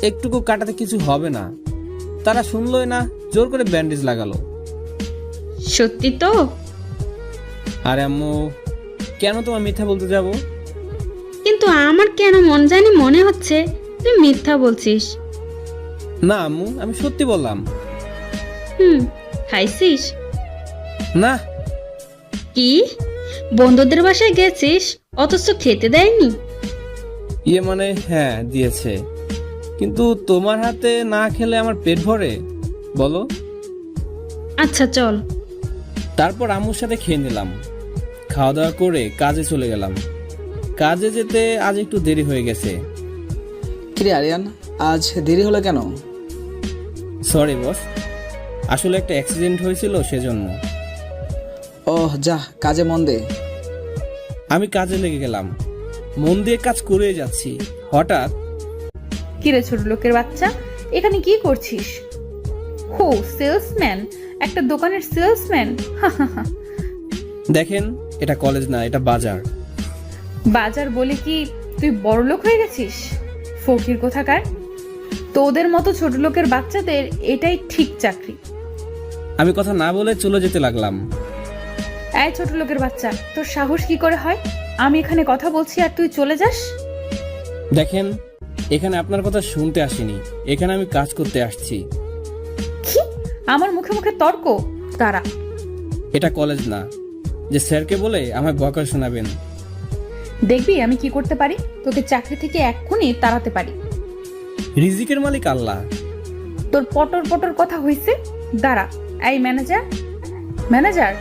একটুকু কাটাতে কিছু হবে না, তারা শুনলই না, জোর করে ব্যান্ডেজ লাগালো। সত্যি তো? আরে আম্মু, কেন তোমার মিথ্যা বলতে যাব? কিন্তু আমার কেন মন জানি মনে হচ্ছে তুই মিথ্যা বলছিস। না আম্মু, আমি সত্যি বললাম। খাইছিস? না। কি, বন্ধুদের বাসায় গেছিস অথচ খেতে দেয়নি? মানে হ্যাঁ, দিয়েছে, কিন্তু তোমার হাতে না খেলে আমার পেট ভরে? বলো। আচ্ছা চল। তারপর আম্মুর সাথে খেয়ে নিলাম। খাওয়া দাওয়া করে কাজে চলে গেলাম। কাজে যেতে আজ একটু দেরি হয়ে গেছে। কিরে আরিয়ান, আজ দেরি হলো কেন? সরি বস, আসলে একটা অ্যাক্সিডেন্ট হয়েছিল, সেজন্য। ওহ, যা কাজে মন দে। আমি কাজে লেগে গেলাম, মন দিয়ে কাজ করে যাচ্ছি। হঠাৎ, কিরে ছোট লোকের বাচ্চা, এখানে কি করছিস? হো, সেলসম্যান, একটা দোকানের সেলসম্যান। দেখেন, এটা কলেজ না, এটা বাজার। বাজার বলে কি তুই বড়লোক হয়ে গেছিস? ফকির কোথাকার। তোদের মতো ছোট লোকের বাচ্চাদের এটাই ঠিক চাকরি। আমি কথা না বলে চলে যেতে লাগলাম। এই ছোট লোকের বাচ্চা, তোর সাহস কি করে হয়? আমি এখানে কথা বলছি আর তুই চলে যাস? দেখেন, এখানে আপনার কথা শুনতে আসিনি, এখানে আমি কাজ করতে আসছি। কি? আমার মুখে মুখে তর্ক? তারা এটা কলেজ না যে স্যারকে বলে আমায় বকা শোনাবেন। দেখবি আমি কি করতে পারি। তোকে চাকরি থেকে এক্ষুনি তাড়াতে পারি। রিজিকের মালিক আল্লাহ। তোর পটর পটর কথা হইছে। দাঁড়া। এই ম্যানেজার, ম্যানেজার,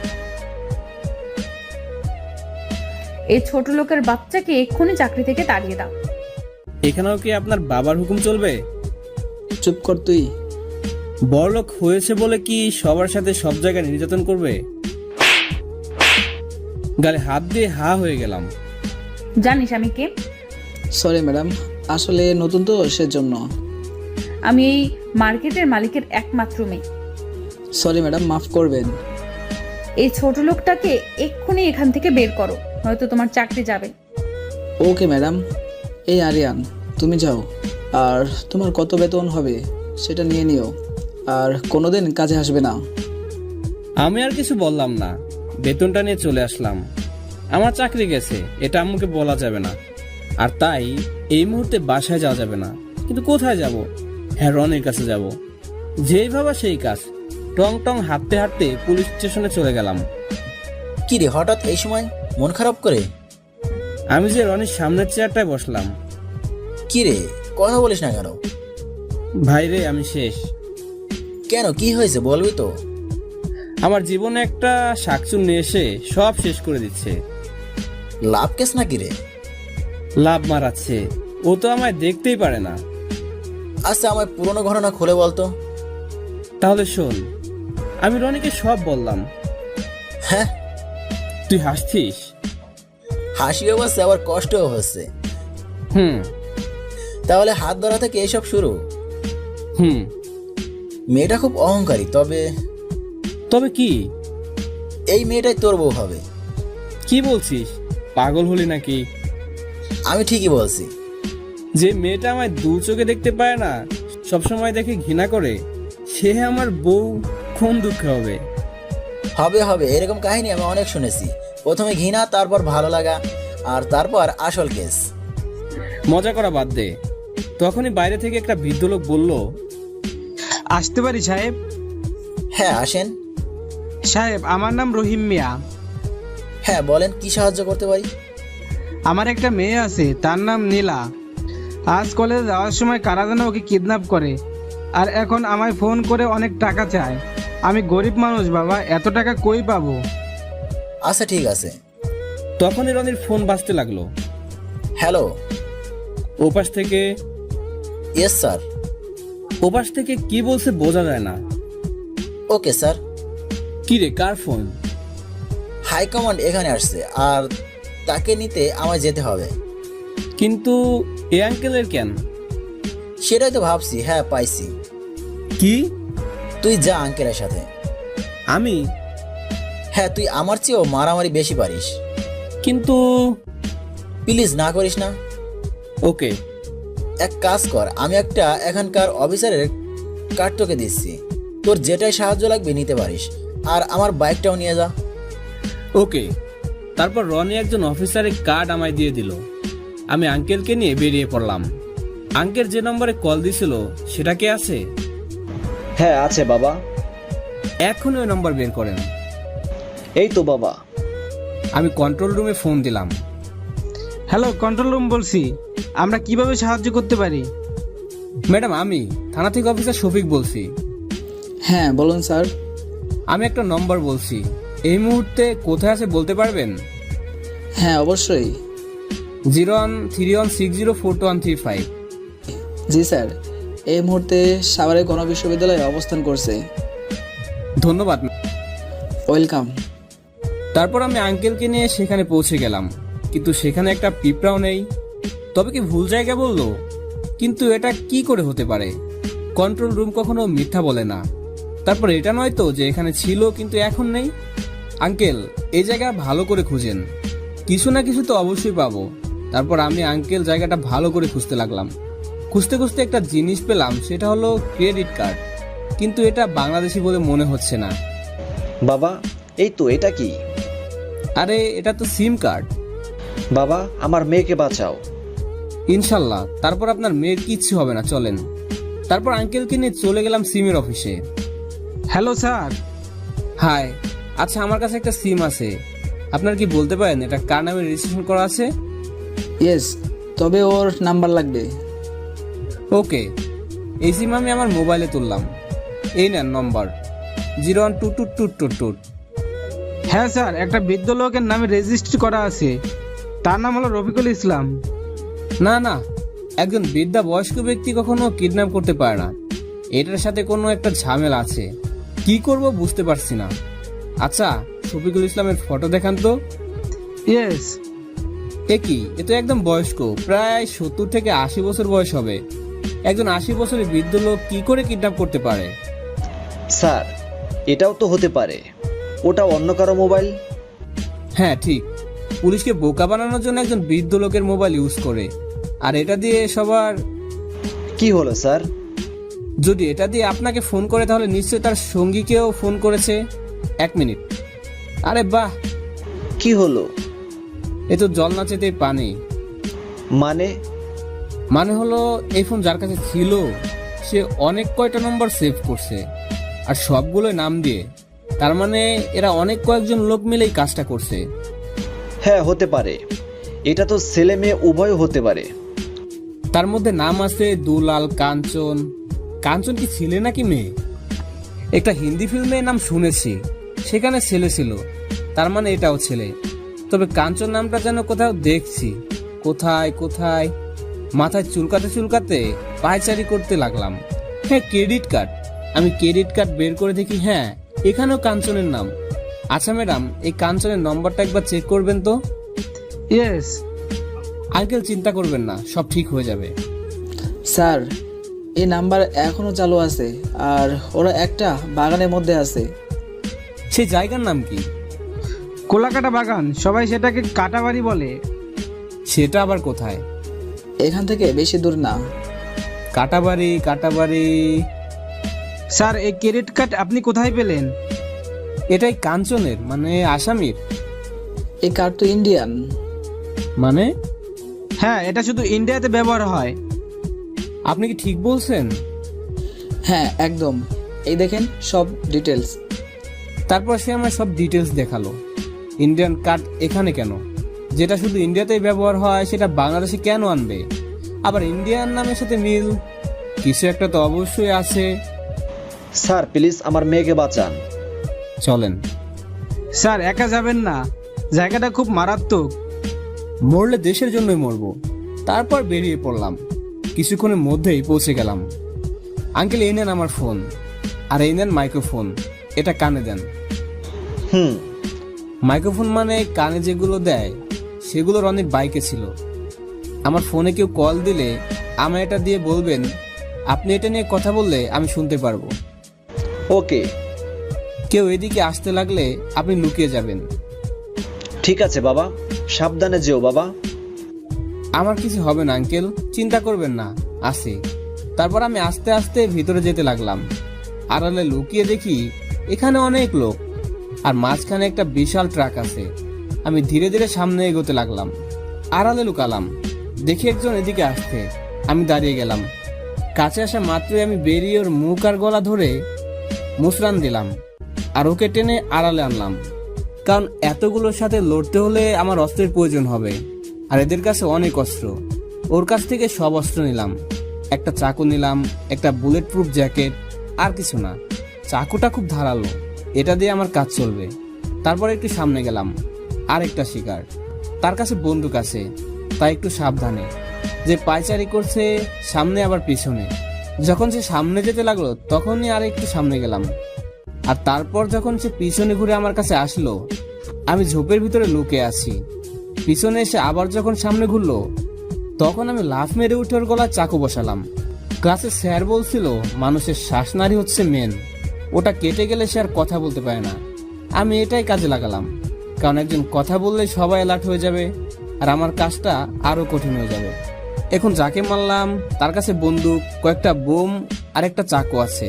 এই ছোট লোকের বাচ্চাকে এক্ষুনি চাকরি থেকে তাড়িয়ে দাও। এখানেও কি আপনার বাবার হুকুম চলবে? চুপ কর তুই। বড়লোক হয়েছে বলে কি সবার সাথে সব জায়গায় নির্যাতন করবে? গালে হাত দিয়ে হা হয়ে গেলাম। জানিস আমি কে? সরি ম্যাডাম, আসলে নতুন তো সেজন্য। আমি এই মার্কেটের মালিকের একমাত্র মেয়ে। সরি ম্যাডাম, মাফ করবেন। এই ছোট লোকটাকে এক্ষুনি এখান থেকে বের করো, হয়তো তোমার চাকরি যাবে। Okay madam. এই আরিয়ান, তুমি যাও, আর তোমার কত বেতন হবে সেটা নিয়ে নিও, আর কোনোদিন কাজে আসবে না। আমি আর কিছু বললাম না, বেতনটা নিয়ে চলে আসলাম। আমার চাকরি গেছে, এটা আম্মুকে বলা যাবে না, আর তাই এই মুহূর্তে বাসায় যাওয়া যাবে না। কিন্তু কোথায় যাব? হ্যাঁ, রনির কাছে যাব। যেই ভাবা সেই কাজ। টং টং হাঁটতে হাঁটতে পুলিশ স্টেশনে চলে গেলাম। কি রে, হঠাৎ এই সময় মন খারাপ করে? আমি যে রনির সামনের চেয়ারটায় বসলাম। কি রে, কথা বলিস না কেন? ভাই রে, আমি শেষ। কেন, কি হয়েছে বলবি তো? আমার জীবনে একটা শাকচুন্নি এসে সব শেষ করে দিচ্ছে। লাভ কেস নাকি রে? লাভ মারাচ্ছে। ও তো আমায় দেখতেই পারে না। আচ্ছা, আমায় পুরনো ঘটনা খুলে বলতো। তাহলে শোন, আমি রনিকে সব বললাম। হ্যাঁ? তুই হাসছিস? হাসিও পাচ্ছে, আবার কষ্টও হচ্ছে। হুম তাহলে হাত ধরা থেকে এসব শুরু? হুম মেয়েটা খুব অহংকারী, তবে তবে কি? এই মেয়েটাই তোর বউ হবে। কি বলছিস? পাগল হলি নাকি? আমি ঠিকই বলছি। যে মেয়েটা আমায় দু চোখে দেখতে পায় না, সবসময় দেখে ঘৃণা করে, সে আমার বউ, কোন দুঃখে হবে? হবে হবে, এরকম কাহিনী আমি অনেক শুনেছি। প্রথমে ঘৃণা, তারপর ভালো লাগা, আর তারপর আসল কেস। মজা করা বাদ দে। তখনই বাইরে থেকে একটা বৃদ্ধ লোক বলল, আসতে পারি সাহেব? হ্যাঁ, আসেন। সাহেব, আমার নাম রহিম মিয়া। হ্যাঁ বলেন, কি সাহায্য করতে পারি? আমার একটা মেয়ে আছে, তার নাম নীলা। আজ কলেজে যাওয়ার সময় কারা যেন ওকে কিডন্যাপ করে, আর এখন আমায় ফোন করে অনেক টাকা চায়। আমি গরিব মানুষ বাবা, এত টাকা কই পাবো? আচ্ছা ঠিক আছে। তখনই রনির ফোন বাজতে লাগলো। হ্যালো। ওপাশ থেকে ইয়েস স্যার। ওপাশ থেকে কি বলছে বোঝা যায় না। Okay sir. কি রে, কার ফোন? হাইকমান্ড এখানে আসছে, আর তাকে নিতে আমায় যেতে হবে। কিন্তু এ আঙ্কেলের কেন? সেটাই তো ভাবছি। হ্যাঁ, পাইছি। কি? তুই যা আঙ্কেলের সাথে। আমি? হ্যাঁ, তুই আমার চেয়েও মারামারি বেশি পারিস। কিন্তু প্লিজ না করিস না। ওকে। এক কাজ কর, আমি একটা এখানকার অফিসারের কার্ড তোকে দিচ্ছি, তোর যেটাই সাহায্য লাগবে নিতে পারিস, আর আমার বাইকটাও নিয়ে যা। ওকে। তারপর রনি একজন অফিসারের কার্ড আমায় দিয়ে দিল। আমি আঙ্কেলকে নিয়ে বেরিয়ে পড়লাম। আঙ্কেল যে নম্বরে কল দিছিল সেটা কে আছে? হ্যাঁ আছে বাবা। এখনই ওই নম্বর বের করেন। এই তো বাবা। আমি কন্ট্রোল রুমে ফোন দিলাম। হ্যালো, কন্ট্রোল রুম বলছি। আমরা কিভাবে সাহায্য করতে পারি? ম্যাডাম, আমি থানা থেকে অফিসার শফিক বলছি। হ্যাঁ বলুন স্যার। আমি একটা নম্বর বলছি, এই মুহূর্তে কোথায় আছে বলতে পারবেন? হ্যাঁ অবশ্যই। 0131604235। জি স্যার, এই মুহূর্তে সাভারে গণবিশ্ববিদ্যালয়ে অবস্থান করছে। ধন্যবাদ। ওয়েলকাম। তারপর আমি আঙ্কেলকে নিয়ে সেখানে পৌঁছে গেলাম, কিন্তু সেখানে একটা পিঁপড়াও নেই। তবে কি ভুল জায়গা বললো? কিন্তু এটা কি করে হতে পারে? কন্ট্রোল রুম কখনো মিথ্যা বলে না। তারপর এটা নয় তো যে এখানে ছিল কিন্তু এখন নেই। আঙ্কেল, এই জায়গা ভালো করে খুঁজেন, কিছু না কিছু তো অবশ্যই পাবো। তারপর আমি আঙ্কেল জায়গাটা ভালো করে খুঁজতে লাগলাম। খুঁজতে খুঁজতে একটা জিনিস পেলাম, সেটা হলো ক্রেডিট কার্ড, কিন্তু এটা বাংলাদেশি বলে মনে হচ্ছে না। বাবা, এই তো, এটা কি? আরে এটা তো সিম কার্ড। বাবা, আমার মেয়েকে বাঁচাও। ইনশাল্লাহ, তারপর আপনার মেয়ের কিচ্ছু হবে না, চলেন। তারপর আঙ্কেলকে নিয়ে চলে গেলাম সিমের অফিসে। Hello sir. হাই, আচ্ছা আমার কাছে একটা সিম আছে, আপনার কি বলতে পারেন এটা কার নামে রেজিস্ট্রেশন করা আছে? ইয়েস, তবে ওর নাম্বার লাগবে। ওকে, এই সিম আমি আমার মোবাইলে তুললাম। এই নেন নম্বর 01222222। হ্যাঁ স্যার, একটা বৃদ্ধ লোকের নামে রেজিস্ট্রি করা আছে, তার নাম হলো রফিকুল ইসলাম। না না, একজন বৃদ্ধা বয়স্ক ব্যক্তি কখনো কিডন্যাপ করতে পারে না, এটার সাথে কোনো একটা ঝামেলা আছে। কি করব বুঝতে পারছি না। আচ্ছা, শফিকুল ইসলামের ফটো দেখান তো। ইয়েস। এ কি, এ তো একদম বয়স্ক, প্রায় 70 থেকে 80 বছর বয়স হবে। একজন 80 বছরের বৃদ্ধ লোক কি করে কিডন্যাপ করতে পারে? স্যার, এটাও তো হতে পারে, ওটা অন্য কারো মোবাইল। হ্যাঁ ঠিক, পুলিশকে বোকা বানানোর জন্য একজন বৃদ্ধ লোকের মোবাইল ইউজ করে, আর এটা দিয়ে সবার। কি হলো স্যার? যদি এটা দিয়ে আপনাকে ফোন করে তাহলে নিশ্চয়ই তার সঙ্গীকেও ফোন করেছে। 1 মিনিট। আরে বাহ, কি হলো? এ তো জল না চেতে পানি। মানে হলো এই ফোন যার কাছে ছিল সে অনেক কয়টা নম্বর সেভ করছে, আর সবগুলো নাম দিয়ে। তার মানে এরা অনেক কয়েকজন লোক মিলেই কাজটা করছে। হ্যাঁ, হতে পারে, এটা তো ছেলে মেয়ে উভয় হতে পারে। তার মধ্যে নাম আছে দুলাল, কাঞ্চন। কাঞ্চন কি ছেলে নাকি মেয়ে? একটা হিন্দি ফিল্মে নাম শুনেছি, সেখানে ছেলে ছিল, তার মানে এটাও ছেলে। তবে কাঞ্চন নামটা যেন কোথাও দেখছি। কোথায় কোথায় মাথায় চুলকাতে চুলকাতে পায়চারি করতে লাগলাম। হ্যাঁ, ক্রেডিট কার্ড। আমি ক্রেডিট কার্ড বের করে দেখি, হ্যাঁ এখানেও কাঞ্চনের নাম। আচ্ছা ম্যাডাম, এই কাঞ্চনের নম্বরটা একবার চেক করবেন তো। ইয়েস। আঙ্কেল চিন্তা করবেন না, সব ঠিক হয়ে যাবে। স্যার, এই নাম্বার এখনো চালু আছে, আর ওরা একটা বাগানের মধ্যে আছে। সেই জায়গার নাম কি? কোলাকাটা বাগান, সবাই সেটাকে কাটাবাড়ি বলে। সেটা আবার কোথায়? এখান থেকে বেশি দূর না। কাটাবাড়ি, কাটাবাড়ি। স্যার, এই ক্রেডিট কার্ড আপনি কোথায় পেলেন? এটাই কাঞ্চনের, মানে আসামির? এই কার্ড তো ইন্ডিয়ান। মানে? হ্যাঁ, এটা শুধু ইন্ডিয়াতে ব্যবহার হয়। আপনি কি ঠিক বলছেন? হ্যাঁ, একদম। এই দেখেন সব ডিটেলস। তারপর সে আমার সব ডিটেলস দেখালো। ইন্ডিয়ান কার্ড এখানে কেন? যেটা শুধু ইন্ডিয়াতেই ব্যবহার হয় সেটা বাংলাদেশে কেন আনবে? আবার ইন্ডিয়ান নামের সাথে মিল কিছু একটা তো অবশ্যই আছে। স্যার, প্লিজ আমার মেয়েকে বাঁচান। চলেন। স্যার, একা যাবেন না, জায়গাটা খুব মারাত্মক। মরলে দেশের জন্যই মরবো। তারপর বেরিয়ে পড়লাম। কিছুক্ষণের মধ্যেই পৌঁছে গেলাম। আঙ্কেল, এই নেন আমার ফোন, আর এই নেন মাইক্রোফোন, এটা কানে দেন। মাইক্রোফোন মানে কানে যেগুলো দেয় সেগুলোর অনেক বাইকে ছিল। আমার ফোনে কেউ কল দিলে আমার এটা দিয়ে বলবেন, আপনি এটা নিয়ে কথা বললে আমি শুনতে পারবো। ওকে। কেউ এদিকে আসতে লাগলে আপনি লুকিয়ে যাবেন। ঠিক আছে বাবা, সাবধানে যেও বাবা। আমার কিছু হবে না আঙ্কেল, চিন্তা করবেন না, আসি। তারপর আমি আস্তে আস্তে ভিতরে যেতে লাগলাম। আড়ালে লুকিয়ে দেখি এখানে অনেক লোক, আর মাঝখানে একটা বিশাল ট্রাক আছে। আমি ধীরে ধীরে সামনে এগোতে লাগলাম। আড়ালে লুকালাম, দেখি একজন এদিকে আসছে। আমি দাঁড়িয়ে গেলাম। কাছে আসা মাত্রই আমি বেরিয়ে ওর মুখ আর গলা ধরে মুসরান দিলাম, আর ওকে টেনে আড়ালে আনলাম। কারণ এতগুলোর সাথে লড়তে হলে আমার অস্ত্রের প্রয়োজন হবে, আর এদের কাছে অনেক অস্ত্র। ওর কাছ থেকে সব অস্ত্র নিলাম। একটা চাকু নিলাম, একটা বুলেট প্রুফ জ্যাকেট, আর কিছু না। চাকুটা খুব ধারালো, এটা দিয়ে আমার কাজ চলবে। তারপর একটু সামনে গেলাম। আর একটা শিকার, তার কাছে বন্দুক আছে, তাই একটু সাবধানে। যে পায়চারি করছে সামনে আবার পিছনে। যখন সে সামনে যেতে লাগলো তখনই আর একটু সামনে গেলাম। আর তারপর যখন সে পিছনে ঘুরে আমার কাছে আসলো, আমি ঝোপের ভিতরে লুকিয়ে আছি। পিছনে এসে আবার যখন সামনে ঘুরলো তখন আমি লাফ মেরে উঠে ওর গলায় চাকু বসালাম। ক্লাসে স্যার বলছিল মানুষের শ্বাসনালী হচ্ছে মেন, ওটা কেটে গেলে সে আর কথা বলতে পারে না। আমি এটাই কাজে লাগালাম, কারণ একজন কথা বললে সবাই অ্যালার্ট হয়ে যাবে আর আমার কাজটা আরো কঠিন হয়ে যাবে। এখন যাকে মারলাম তার কাছে বন্দুক, কয়েকটা বোম আর একটা চাকু আছে।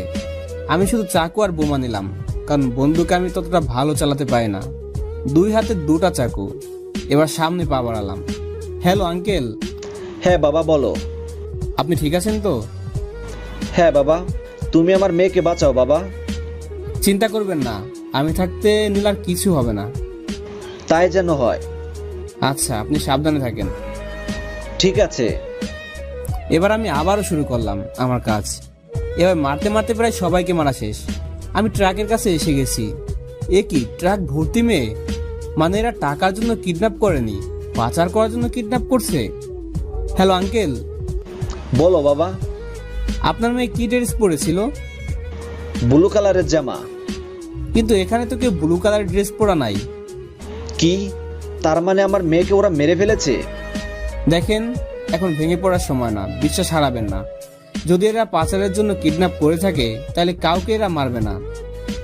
আমি শুধু চাকু আর বোমা নিলাম, কারণ বন্দুক আমি ততটা ভালো চালাতে পারি না। 2 হাতে 2টা চাকু। এবার সামনে পা বাড়ালাম। Hello uncle. হ্যাঁ বাবা, বলো। আপনি ঠিক আছেন তো? হ্যাঁ বাবা, তুমি আমার মেয়েকে বাঁচাও বাবা। চিন্তা করবেন না, আমি থাকতে নীলার কিছু হবে না। তাই যেন হয়। আচ্ছা, আপনি সাবধানে থাকেন। ঠিক আছে। এবার আমি আবারও শুরু করলাম আমার কাজ। এবার মারতে মারতে প্রায় সবাইকে মারা শেষ। আমি ট্রাকের কাছে এসে গেছি। এ কি, ট্রাক ভর্তি মেয়ে? মানে এরা টাকার জন্য কিডন্যাপ করেনি, পাচার করার জন্য কিডন্যাপ করছে। Hello uncle. বলো বাবা। আপনার মেয়ে কি ড্রেস পরেছিল? ব্লু কালারের জামা। কিন্তু এখানে তো কেউ ব্লু কালারের ড্রেস পরা নাই। কি, তার মানে আমার মেয়েকে ওরা মেরে ফেলেছে? দেখেন, এখন ভেঙে পড়ার সময় না, বিশ্বাস হারাবেন না। যদি এরা পাচারের জন্য কিডন্যাপ করে থাকে তাহলে কাউকে এরা মারবে না,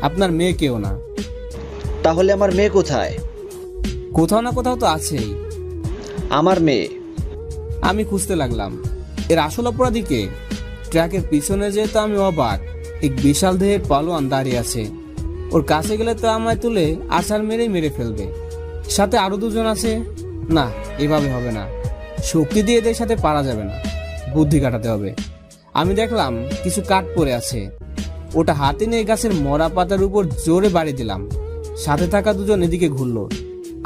আপনার মেয়েকেও না। তাহলে আমার মেয়ে কোথায়? কোথাও না কোথাও তো আছেই। আমার মেয়ে। আমি খুঁজতে লাগলাম। এর আসল অপরাধী কে? ট্রাকের পিছনে যেয়ে তো আমি অবাক, এক বিশাল দেহের পালোয়ান দাঁড়িয়ে আছে। ওর কাছে গেলে তো আমায় তুলে আছাড় মেরেই মেরে ফেলবে। সাথে আরো 2 জন আছে। না, এভাবে হবে না। শক্তি দিয়ে এদের সাথে পারা যাবে না, বুদ্ধি কাটাতে হবে। আমি দেখলাম কিছু কাঠ পড়ে আছে, ওটা হাতে নিয়ে গাছের মরা পাতার উপর জোরে বাড়ি দিলাম। সাথে থাকা 2 জন এদিকে ঘুরলো,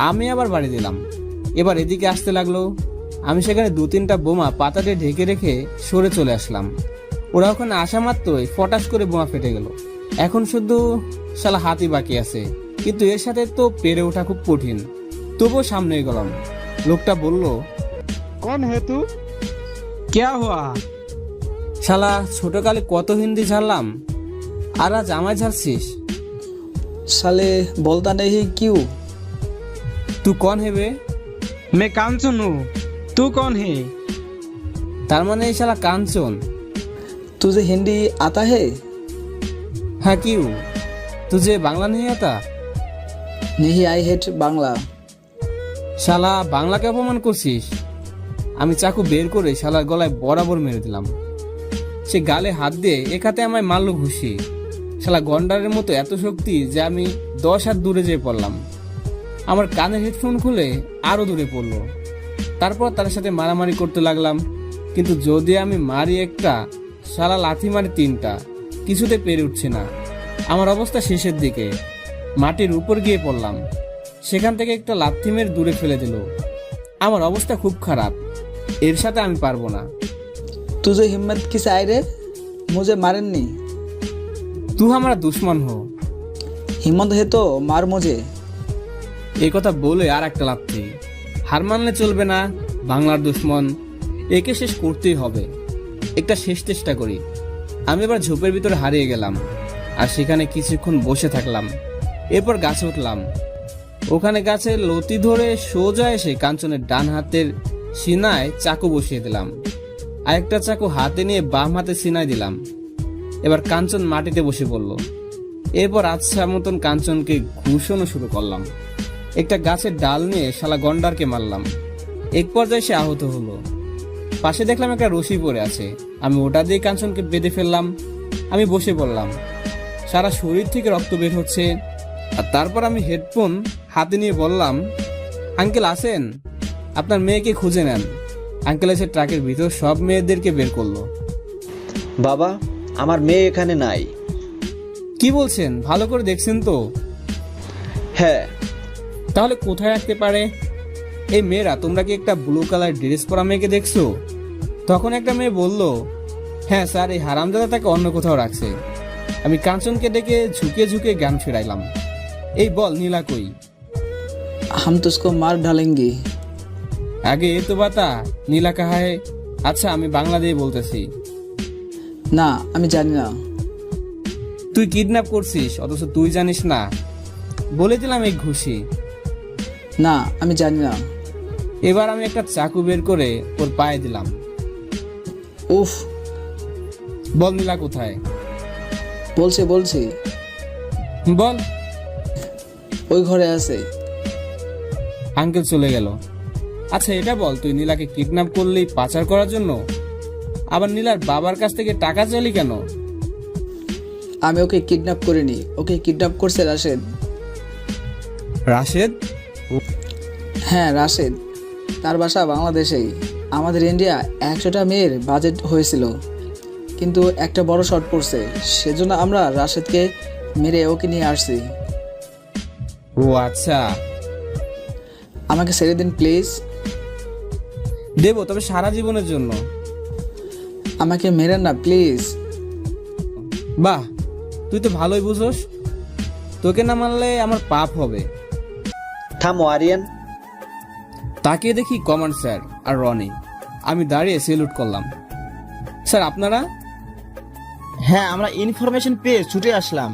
আমি আবার বাড়ি দিলাম। এবার এদিকে আসতে লাগলো। আমি সেখানে 2-3টা বোমা পাতাতে ঢেকে রেখে সরে চলে আসলাম। ওরা ওখানে আসা মাত্রই ফটাস করে বোমা ফেটে গেল। এখন শুধু শালা হাতি বাকি আছে, কিন্তু এর সাথে তো পেরে ওঠা খুব কঠিন। তবুও সামনে গেলাম। লোকটা বলল, कौन है तू? क्या हुआ? শালা ছোটকালে কত হিন্দি ঝাড়লাম, আর আজ আমায় ঝাড়ছিস? साले बोलता नहीं क्यों? তুই কন হেবে? मैं कांचन हूँ। तू कौन है? তার মানে এই শালা কাঞ্চন। तुझे हिंदी आता है? হ্যাঁ, কিউ তুঝে বাংলা নেই আতা? नहीं, आई हेट बांग्ला। শালা বাংলাকে অপমান করছিস। আমি চাকু বের করে শালার গলায় বরাবর মেরে দিলাম। সে গালে হাত দিয়ে এক হাতে আমায় মারল ঘুষি। শালা গন্ডারের মতো এত শক্তি যে আমি 10 হাত দূরে যেয়ে পড়লাম। আমার কানের হেডফোন খুলে আরো দূরে পড়লো। তারপর তার সাথে মারামারি করতে লাগলাম, কিন্তু যদি আমি মারি একটা, শালা লাথি মারি 3টা, কিছুতে পেরে উঠছে না। আমার অবস্থা শেষের দিকে। মাটির উপর গিয়ে পড়লাম। সেখান থেকে একটা লাথি মেরে দূরে ফেলে দিল। আমার অবস্থা খুব খারাপ, এর সাথে আমি পারবো না। तुझे हिम्मत किस आए रे? मुझे मारन नहीं। তুই আমার দুশ্মন হো। हिम्मत है तो मार मुझे। এই কথা বলে আর একটা লাথি। হার মানলে চলবে না, বাংলার দুশ্মন, একে শেষ করতেই হবে। একটা শেষ চেষ্টা করি। আমি এবার ঝোপের ভিতরে হারিয়ে গেলাম আর সেখানে কিছুক্ষণ বসে থাকলাম। এরপর গাছে উঠলাম। ওখানে গাছের লতি ধরে সোজা এসে কাঞ্চনের ডান হাতের সিনায় চাকু বসিয়ে দিলাম। আরেকটা চাকু হাতে নিয়ে বাম হাতে সিনায় দিলাম। এবার কাঞ্চন মাটিতে বসে পড়ল। এরপর আচ্ছা মতন কাঞ্চনকে ঘুষণও শুরু করলাম। একটা গাছের ডাল নিয়ে শালা গন্ডারকে মারলাম। এক পর্যায়ে সে আহত হলো। পাশে দেখলাম একটা রশি পড়ে আছে, আমি ওটা দিয়ে কাঞ্চনকে বেঁধে ফেললাম। আমি বসে পড়লাম। সারা শরীর থেকে রক্ত বের হচ্ছে। আর তারপর আমি হেডফোন হাতে নিয়ে বললাম, আঙ্কেল আছেন? আপনার মেয়েকে খুঁজে নেন। আঙ্কেল এসে ট্রাকের ভিতর সব মেয়েদেরকে বের করলো। বাবা, আমার মেয়ে এখানে নাই। কি বলছেন? ভালো করে দেখছেন তো? হ্যাঁ। তাহলে কোথায় রাখতে পারে? এই মেয়েরা, তোমরা কি একটা ব্লু কালার ড্রেস পরা মেয়েকে দেখছো? তখন একটা মেয়ে বলল, হ্যাঁ স্যার, এই হারামজাদা তাকে অন্য কোথাও রাখছে। আমি কাঞ্চনকে ডেকে ঝুঁকে ঝুঁকে জ্ঞান ফেরাইলাম। এই বল, নীলা কই? हम तो उसको मार डालेंगे। আগে এ তো বাতা, নীলা কাহা হে? আচ্ছা, আমি বাংলা দিয়ে বলতেছি। না, আমি জানি না। তুই কিডন্যাপ করছিস অথচ তুই জানিস না? বলে দিলাম এই ঘুষি। না, আমি জানি না। এবার আমি একটা চাকু বের করে ওর পায়ে দিলাম। উফ, বল নীলা কোথায়? বলছি বল। ওই ঘরে আছে। আঙ্কেল চলে গেল। আচ্ছা এটা বল, তুই নীলাকে কিডন্যাপ করলি পাচার করার জন্য, আবার নীলার বাবার কাছ থেকে টাকা চাইলি কেন? আমি ওকে কিডন্যাপ করিনি, ওকে কিডন্যাপ করছে রাশেদ। রাশেদ? হ্যাঁ রাশেদ, তার বাসা বাংলাদেশেই। আমাদের ইন্ডিয়া 100টা মেয়ের বাজেট হয়েছিল, কিন্তু একটা বড় শর্ট পড়ছে, সেজন্য আমরা রাশেদকে মেরে ওকে নিয়ে আসছি। ও আচ্ছা। আমাকে ছেড়ে দিন প্লিজ। দেবো, তবে সারা জীবনের জন্য। আমাকে মেরেন না প্লিজ। বাহ, তুই তো ভালোই বুঝোস। তোকে না মানলে আমার পাপ হবে। থামো আরিয়ান। তাকিয়ে দেখি কমান্ড স্যার আর রনি। আমি দাঁড়িয়ে সেলুট করলাম। স্যার আপনারা? হ্যাঁ, আমরা ইনফরমেশন পেয়ে ছুটে আসলাম।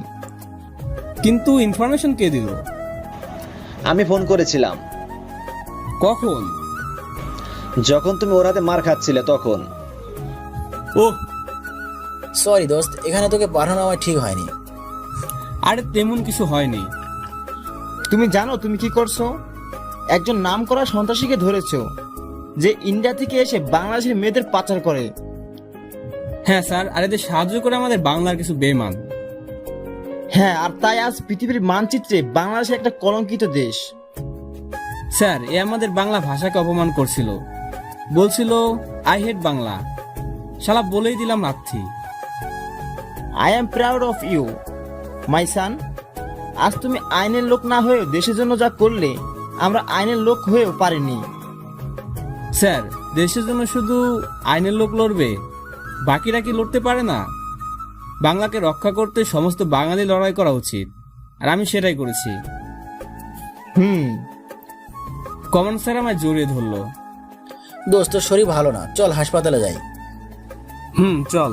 কিন্তু ইনফরমেশন কে দিল? আমি ফোন করেছিলাম। কখন? যখন তুমি ওর হাতে মার খাচ্ছিলে তখন। ও সরি দোস্ত, এখানে তোকে পাঠানো আমার ঠিক হয়নি। আরে তেমন কিছু হয়নি। তুমি জানো তুমি কি করছো? একজন নামকরা সন্ত্রাসীকে ধরেছো, যে ইন্ডিয়া থেকে এসে বাংলাদেশের মেয়েদের পাচার করে। হ্যাঁ স্যার, আর এদের সাহায্য করে আমাদের বাংলার কিছু বেমান। হ্যাঁ, আর তাই আজ পৃথিবীর মানচিত্রে বাংলাদেশ একটা কলঙ্কিত দেশ। স্যার, এ আমাদের বাংলা ভাষাকে অপমান করছিল, বলছিল আই হেট বাংলা। শালা বলেই দিলাম লাথি। I am proud of you my son. আজ তুমি আইনের লোক না হয়েও দেশের জন্য যা করলে, আমরা আইনের লোক হয়েও পারিনি। স্যার, দেশের জন্য শুধু আইনের লোক লড়বে, বাকিরা কি লড়তে পারে না? বাংলাকে রক্ষা করতে সমস্ত বাঙালি লড়াই করা উচিত, আর আমি সেটাই করেছি। কমন স্যার আমায় জড়িয়ে ধরলো। দোস্ত তোর শরীর ভালো না, চল হাসপাতালে যাই। চল।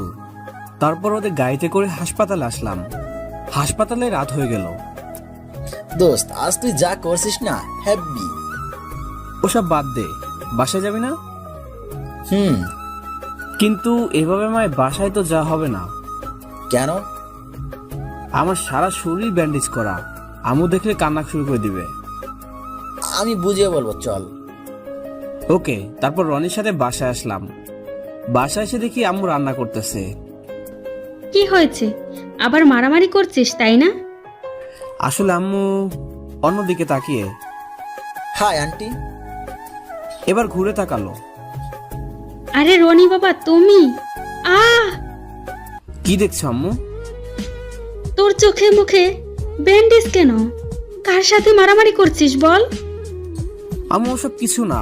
তারপর ওদের গাড়িতে করে হাসপাতালে আসলাম। হাসপাতালে রাত হয়ে গেল। দোস্ত আজ তুই যা করছিস না, হ্যাপি। ওসব বাদ দে, বাসায় যাবি না? হুম। কিন্তু এভাবে আমায় বাসায় তো যাওয়া হবে না। কেন? আমার সারা শরীর ব্যান্ডেজ করা, আম্মু দেখলে কান্না শুরু করে দিবে। আমি বুঝিয়ে বলবো, চল। ওকে। তারপর রনির সাথে বাসায় আসলাম। বাসায় এসে দেখি আম্মু রান্না করতেছে। কি হয়েছে? আবার মারামারি করছিস তাই না? আসলে আম্মু অন্যদিকে তাকিয়ে হাই আন্টি। এবার ঘুরে তাকালো। আরে রনি বাবা, তুমি? কি দেখছো আম্মু? তোর চোখে মুখে ব্যান্ডেজ কেন? কার সাথে মারামারি করছিস বল? আম্মু ওসব কিছু না।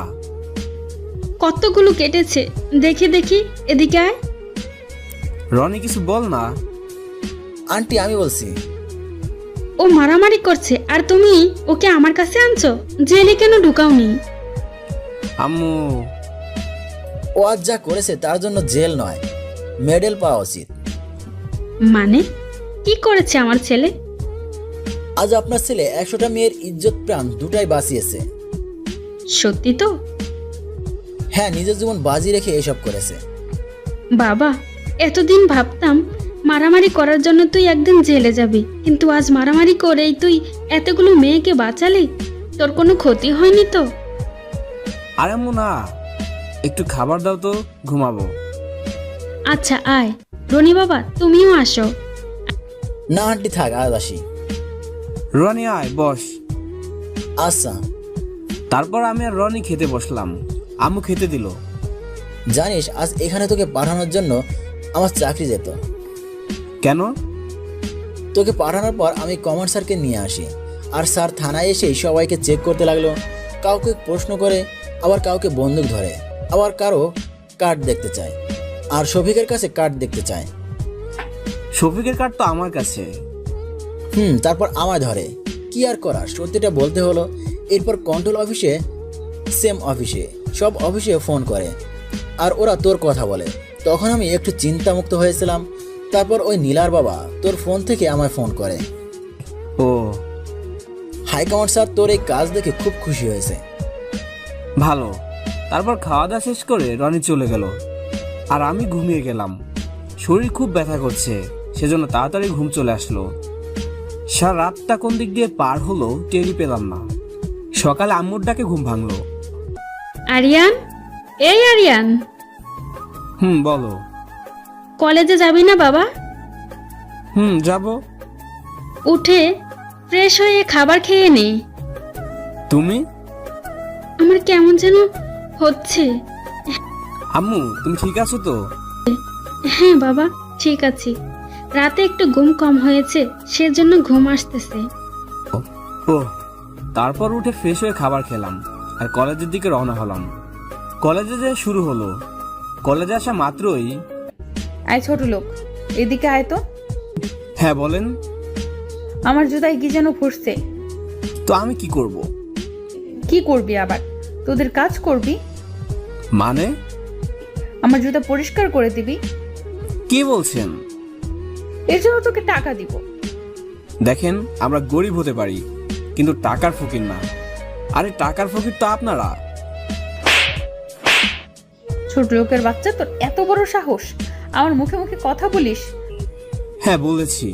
কতগুলো কেটেছে দেখি দেখি, এদিকে আয়। রনি কিছু বল না। আন্টি আমি বলছি। ও মারামারি করছে আর তুমি ওকে আমার কাছে আনছো? জেলে কেন ঢুকাওনি? আম্মু ও আজ যা করেছে তার জন্য জেল নয়, মেডেল পাওয়া উচিত। মানে কি করেছে আমার ছেলে? আজ আপনার ছেলে 100টা মেয়ের ইজ্জত প্রাণ দুটাই বাঁচিয়েছে। সত্যি তো? হ্যাঁ, নিজের জীবন বাজি রেখে এসব করেছে। বাবা, এতদিন ভাবতাম মারামারি করার জন্য তুই একদিন জেলে যাবি, কিন্তু আজ মারামারি করেই তুই এতগুলো মেয়েকে বাঁচালি। তোর কোনো ক্ষতি হয়নি তো? আরে আম্মু না, একটু খাবার দাও তো, ঘুমাবো। আচ্ছা আয়। রনি বাবা তুমিও আসো। না আন্টি থাক, আজ আসি। রনি আয়, বস। আচ্ছা। তারপর আমি আর রনি খেতে বসলাম। আম্মু খেতে দিল। জানিস আজ এখানে তোকে পাঠানোর জন্য আমার চাকরি যেত। কেন? তোকে পাঠানোর পর আমি কমান্ড স্যারকে নিয়ে আসি, আর স্যার থানায় এসেই সবাইকে চেক করতে লাগলো। কাউকে প্রশ্ন করে, আবার কাউকে বন্দুক ধরে, আবার কারো কার্ড দেখতে চায়, আর শফিকের কাছে কার্ড দেখতে চায়। শফিকের কার্ড তো আমার কাছে। তারপর আমায় ধরে। কি আর করার, সত্যিটা বলতে হলো। এরপর কন্ট্রোল অফিসে, সেম অফিসে, সব অফিসে ফোন করে, আর ওরা তোর কথা বলে। তখন আমি একটু চিন্তামুক্ত হয়েছিলাম। তারপর ওই নীলার বাবা তোর ফোন থেকে আমায় ফোন করে। ও, হাইকমান্ড স্যার তোর এই কাজ দেখে খুব খুশি হয়েছে। ভালো। তারপর খাওয়া দাওয়া শেষ করে রনি চলে গেল, আর আমি ঘুমিয়ে গেলাম। শরীর খুব ব্যথা করছে, সেজন্য তাড়াতাড়ি ঘুম চলে আসলো। সারা রাতটা কোন দিক দিয়ে পার হলো টেরই পেলাম না। সকালে আম্মুর ডাকে ঘুম ভাঙলো। আরিয়ান, এই আরিয়ান, বলো। কলেজে যাবি না বাবা? যাব। উঠে ফ্রেশ হয়ে খাবার খেয়ে নে। তুমি? আমার কেমন যেন হচ্ছে। আম্মু, তুমি ঠিক আছো তো? হ্যাঁ বাবা, ঠিক আছি। রাতে একটু ঘুম কম হয়েছে, সেজন্য ঘুম আসতেছে। ও, তারপর উঠে ফ্রেশ হয়ে খাবার খেলাম আর কলেজের দিকে রওনা হলাম। কলেজে যে শুরু হলো। কলেজে আসা মাত্রই আয় ছোট লোক, এদিকে আয় তো। হ্যাঁ বলেন। আমার জুতায় কি যেন ফুটছে। তো আমি কি করব? কি করবি আবার? তোদের কাজ করবি? মানে? আমার জুতা পরিষ্কার করে দিবি। কি বলছেন? এর জন্য তোকে টাকা দিব। দেখেন, আমরা গরিব হতে পারি, কিন্তু টাকার ফকির না। আরে টাকার ফকির তো আপনারা। ছোট লোকের বাচ্চা, তোর এত বড় সাহস আমার মুখে মুখে কথা বলিস? হ্যাঁ বলেছি।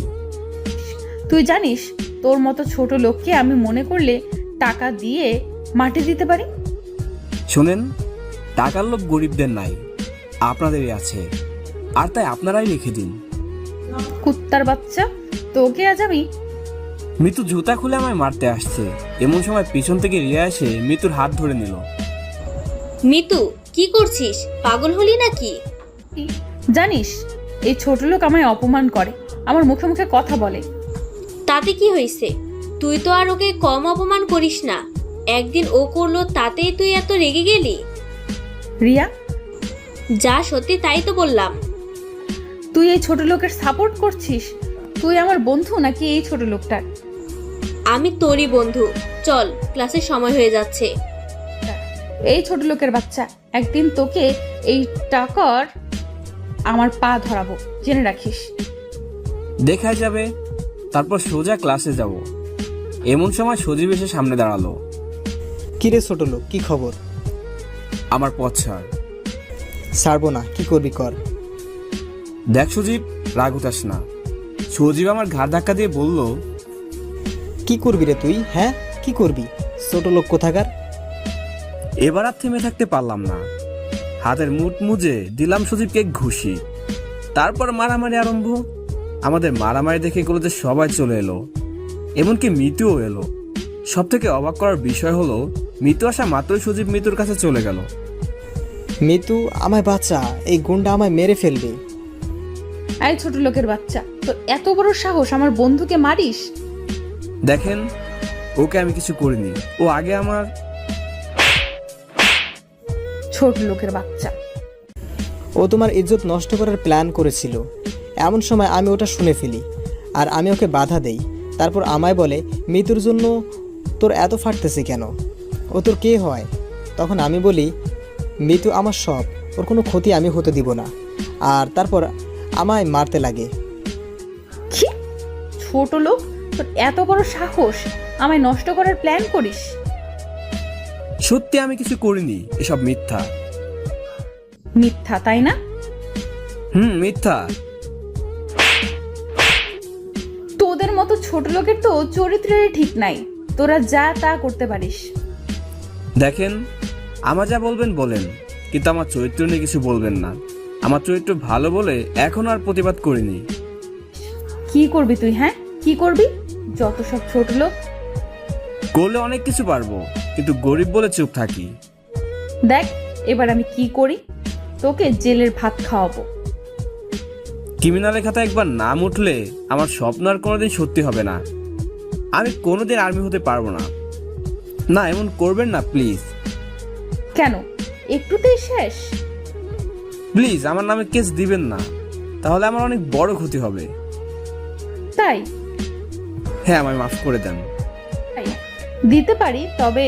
তুই জানিস তোর মতো ছোট লোককে আমি মনে করলে টাকা দিয়ে মাটি দিতে পারি? শোনেন, টাকার লোভ গরিবদের নাই, আপনাদেরই আছে। আর তাই আপনারাই লিখে দিন। কুত্তার বাচ্চা, তোকে আজ আমি। মিতু জুতা খুলে আমায় মারতে আসছে, এমন সময় পিছন থেকে রিয়া এসে মিতুর হাত ধরে নিল। মিতু, কি করছিস? পাগল হলি নাকি? জানিস এই ছোট লোক আমায় অপমান করে, আমার মুখে মুখে কথা বলে। তাতে কি হয়েছে? তুই তো আর ওকে কম অপমান করিস না। একদিন ও করলো তাতেই তুই এত রেগে গেলি? রিয়া, যা সত্যি তাই তো বললাম। তুই এই ছোট লোকের সাপোর্ট করছিস? তুই আমার বন্ধু নাকি এই ছোট লোকটার? আমি তোরই বন্ধু। চল, ক্লাসের সময় হয়ে যাচ্ছে। এই ছোট লোকের বাচ্চা, একদিন তোকে এই টাকার আমার পা ধরাবো, জেনে রাখিস। দেখা যাবে। তারপর সোজা ক্লাসে যাব। এমন সময় সজীব এসে সামনে দাঁড়ালো। কিরে ছোট লোক, কি খবর? আমার পথ ছাড়। ছাড়বো না, কি করবি কর। দেখ সজীব, রাগ উঠাস না। সজীব আমার ঘাড় ধাক্কা দিয়ে বলল, কি করবি রে তুই? হ্যাঁ, কি করবি ছোট লোক কোথাকার? এবার আর থেমে থাকতে পারলাম না। হাতের মুঠ মুজে দিলাম সজীবকে ঘুষি। তারপর মারামারি আরম্ভ। আমাদের মারামারি দেখে কলেজে সবাই চলে এলো, এমনকি মিতুও এলো। সব থেকে অবাক করার বিষয় হলো, মিতু আসা মাত্রই সজীব মিতুর কাছে চলে গেল। মিতু, আমায় বাঁচা, এই গুন্ডা আমায় মেরে ফেলবে। এই ছোট লোকের বাচ্চা, তোর এত বড় সাহস আমার বন্ধুকে মারিস? দেখেন, ওকে আমি কিছু করিনি। ও আগে আমার। ছোট লোকের বাচ্চা, ও তোমার ইজ্জত নষ্ট করার প্ল্যান করেছিল। এমন সময় আমি ওটা শুনে ফেলি আর আমি ওকে বাধা দেই। তারপর আমায় বলে, মিতুর জন্য তোর এত ফাটতেছে কেন? ও তোর কে হয়? তখন আমি বলি, মিতু আমার সব, ওর কোনো ক্ষতি আমি হতে দিব না। আর তারপর আমায় মারতে লাগে। কি ছোট লোক, তোর এত বড় সাহস আমায় নষ্ট করার প্ল্যান করিস? সত্যি আমি কিছু করিনি, এসব মিথ্যা। মিথ্যা, তাই না? মিথ্যা। তোদের মতো ছোট লোকের তো চরিত্রের ঠিক নাই, তোরা যা তা করতে পারিস। দেখেন, আমার যা বলবেন বলেন, কিন্তু আমার চরিত্র নিয়ে কিছু বলবেন না। আমার চরিত্র ভালো বলে এখন আর প্রতিবাদ করিনি। কি করবি তুই? হ্যাঁ, কি করবি? যত সব ছোট লোক। করলে অনেক কিছু পারবো, কিন্তু গরিব বলে চুপ থাকি। দেখ এবার আমি কি করি, তোকে জেলের ভাত খাওয়াবো। ক্রিমিনালের খাতায় একবার নাম উঠলে আমার স্বপ্ন আর কোনোদিন সত্যি হবে না। আমি কোনোদিন আর্মি হতে পারবো না। না, এমন করবেন না প্লিজ। কেন, একটুতেই শেষ? প্লিজ আমার নামে কেস দিবেন না, তাহলে আমার অনেক বড় ক্ষতি হবে। তাই? হ্যাঁ, আমায় মাফ করে দেন। তাই দিতে পারি, তবে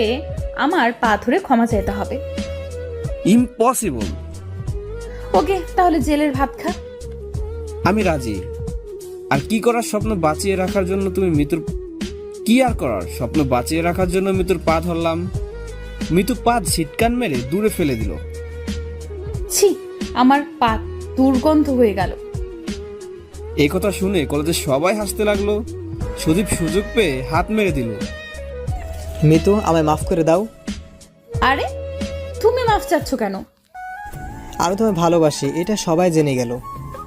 আমার পা ধরে ক্ষমা চাইতে হবে। ইম্পসিবল। ওকে, তাহলে জেলের ভাত খা। আমি রাজি। আর কি করার স্বপ্ন বাঁচিয়ে রাখার জন্য তুমি মিতুর কি আর করার স্বপ্ন বাঁচিয়ে রাখার জন্য মিতুর পা ধরলাম। মিতু পা ছিটকান মেরে দূরে ফেলে দিল। ছি, আমার পা দুর্গন্ধ হয়ে গেল। এই কথা শুনে কলেজে সবাই হাসতে লাগলো। সুদীপ সুযোগ পেয়ে হাত মেরে দিল। মিতু, আমায় মাফ করে দাও। আরে তুমি মাফ চাচ্ছ কেন? আমি তোমায় ভালোবাসি, এটা সবাই জেনে গেল।